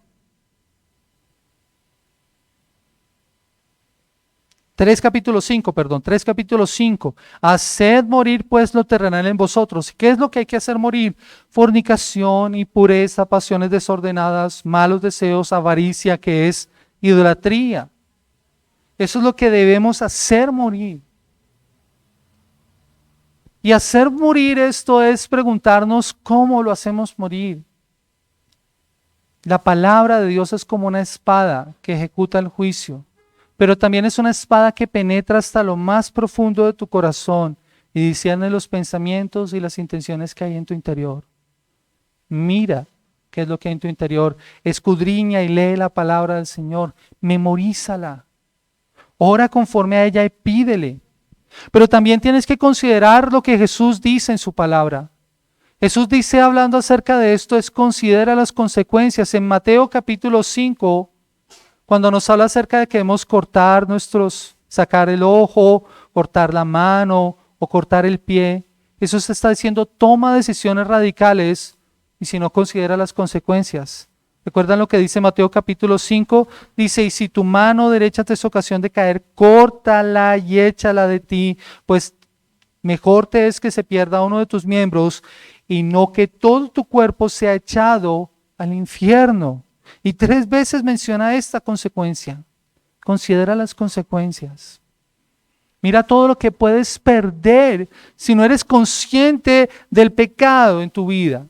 3 capítulo 5. Haced morir pues lo terrenal en vosotros. ¿Qué es lo que hay que hacer morir? Fornicación, impureza, pasiones desordenadas, malos deseos, avaricia, que es idolatría. Eso es lo que debemos hacer morir. Y hacer morir esto es preguntarnos cómo lo hacemos morir. La palabra de Dios es como una espada que ejecuta el juicio. Pero también es una espada que penetra hasta lo más profundo de tu corazón y discierne los pensamientos y las intenciones que hay en tu interior. Mira qué es lo que hay en tu interior. Escudriña y lee la palabra del Señor. Memorízala. Ora conforme a ella y pídele. Pero también tienes que considerar lo que Jesús dice en su palabra. Jesús dice, hablando acerca de esto, considera las consecuencias. En Mateo capítulo 5, cuando nos habla acerca de que debemos sacar el ojo, cortar la mano o cortar el pie, Jesús está diciendo, toma decisiones radicales y si no considera las consecuencias. ¿Recuerdan lo que dice Mateo capítulo 5? Dice, y si tu mano derecha te es ocasión de caer, córtala y échala de ti, pues mejor te es que se pierda uno de tus miembros y no que todo tu cuerpo sea echado al infierno. Y 3 veces menciona esta consecuencia. Considera las consecuencias. Mira todo lo que puedes perder si no eres consciente del pecado en tu vida.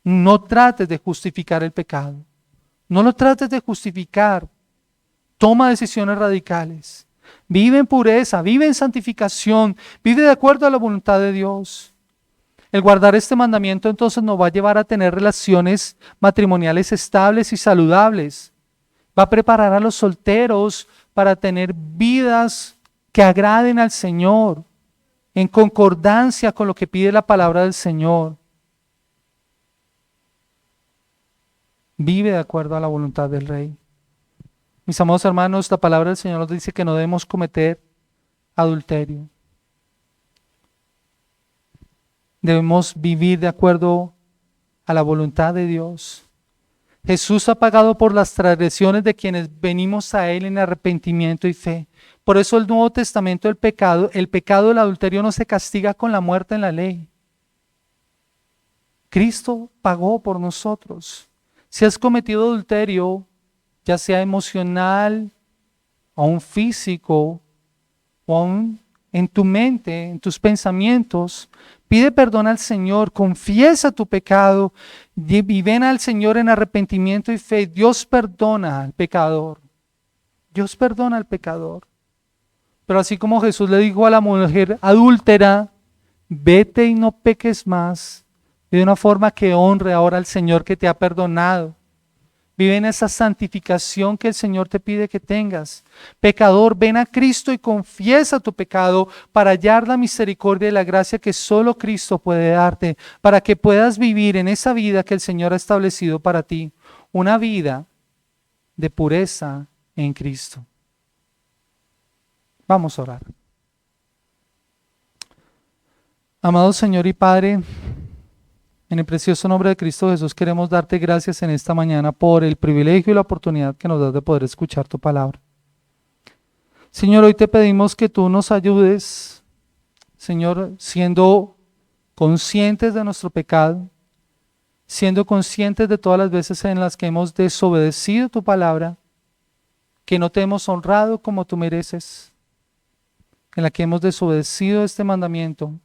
No trates de justificar el pecado. No lo trates de justificar. Toma decisiones radicales. Vive en pureza, vive en santificación, vive de acuerdo a la voluntad de Dios. El guardar este mandamiento entonces nos va a llevar a tener relaciones matrimoniales estables y saludables. Va a preparar a los solteros para tener vidas que agraden al Señor, en concordancia con lo que pide la palabra del Señor. Vive de acuerdo a la voluntad del Rey. Mis amados hermanos, la palabra del Señor nos dice que no debemos cometer adulterio. Debemos vivir de acuerdo a la voluntad de Dios. Jesús ha pagado por las transgresiones de quienes venimos a Él en arrepentimiento y fe. Por eso el Nuevo Testamento, el pecado del adulterio no se castiga con la muerte en la ley. Cristo pagó por nosotros. Si has cometido adulterio, ya sea emocional, o un físico, o aún en tu mente, en tus pensamientos, pide perdón al Señor, confiesa tu pecado y ven al Señor en arrepentimiento y fe. Dios perdona al pecador. Dios perdona al pecador. Pero así como Jesús le dijo a la mujer adúltera, vete y no peques más, de una forma que honre ahora al Señor que te ha perdonado. Vive en esa santificación que el Señor te pide que tengas. Pecador, ven a Cristo y confiesa tu pecado para hallar la misericordia y la gracia que solo Cristo puede darte, para que puedas vivir en esa vida que el Señor ha establecido para ti, una vida de pureza en Cristo. Vamos a orar. Amado Señor y Padre, En el precioso nombre de Cristo Jesús queremos darte gracias en esta mañana por el privilegio y la oportunidad que nos das de poder escuchar tu palabra. Señor, hoy te pedimos que tú nos ayudes, Señor, siendo conscientes de nuestro pecado, siendo conscientes de todas las veces en las que hemos desobedecido tu palabra, que no te hemos honrado como tú mereces, en la que hemos desobedecido este mandamiento,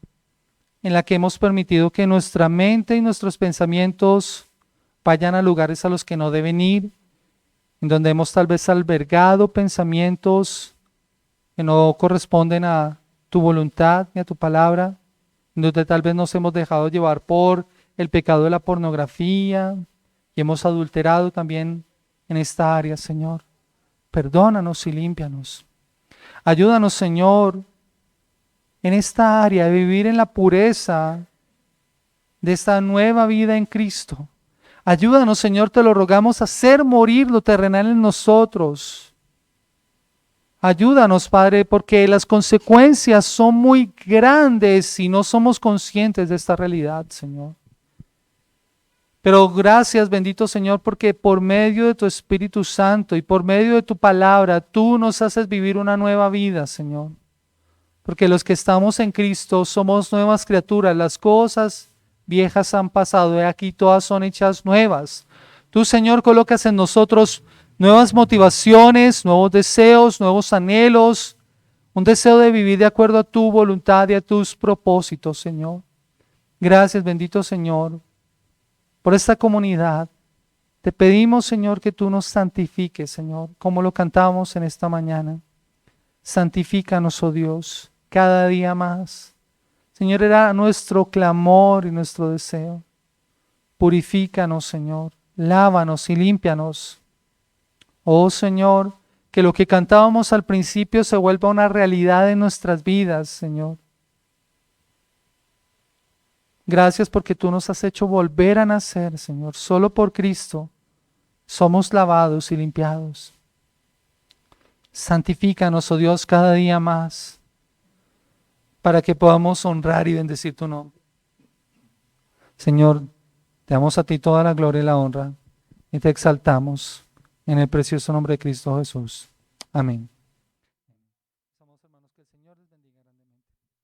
en la que hemos permitido que nuestra mente y nuestros pensamientos vayan a lugares a los que no deben ir, en donde hemos tal vez albergado pensamientos que no corresponden a tu voluntad ni a tu palabra, en donde tal vez nos hemos dejado llevar por el pecado de la pornografía y hemos adulterado también en esta área, Señor. Perdónanos y límpianos. Ayúdanos, Señor, en esta área de vivir en la pureza de esta nueva vida en Cristo. Ayúdanos, Señor, te lo rogamos, a hacer morir lo terrenal en nosotros. Ayúdanos, Padre, porque las consecuencias son muy grandes si no somos conscientes de esta realidad, Señor. Pero gracias, bendito Señor, porque por medio de tu Espíritu Santo y por medio de tu palabra, tú nos haces vivir una nueva vida, Señor. Porque los que estamos en Cristo somos nuevas criaturas. Las cosas viejas han pasado, y aquí todas son hechas nuevas. Tú, Señor, colocas en nosotros nuevas motivaciones, nuevos deseos, nuevos anhelos, un deseo de vivir de acuerdo a tu voluntad y a tus propósitos, Señor. Gracias, bendito Señor, por esta comunidad. Te pedimos, Señor, que tú nos santifiques, Señor, como lo cantamos en esta mañana. Santifícanos, oh Dios, cada día más. Señor, era nuestro clamor y nuestro deseo. Purifícanos, Señor, lávanos y límpianos. Oh Señor, que lo que cantábamos al principio se vuelva una realidad en nuestras vidas, Señor. Gracias porque tú nos has hecho volver a nacer, Señor. Solo por Cristo somos lavados y limpiados. Santifícanos, oh Dios, cada día más, para que podamos honrar y bendecir tu nombre. Señor, te damos a ti toda la gloria y la honra y te exaltamos en el precioso nombre de Cristo Jesús. Amén.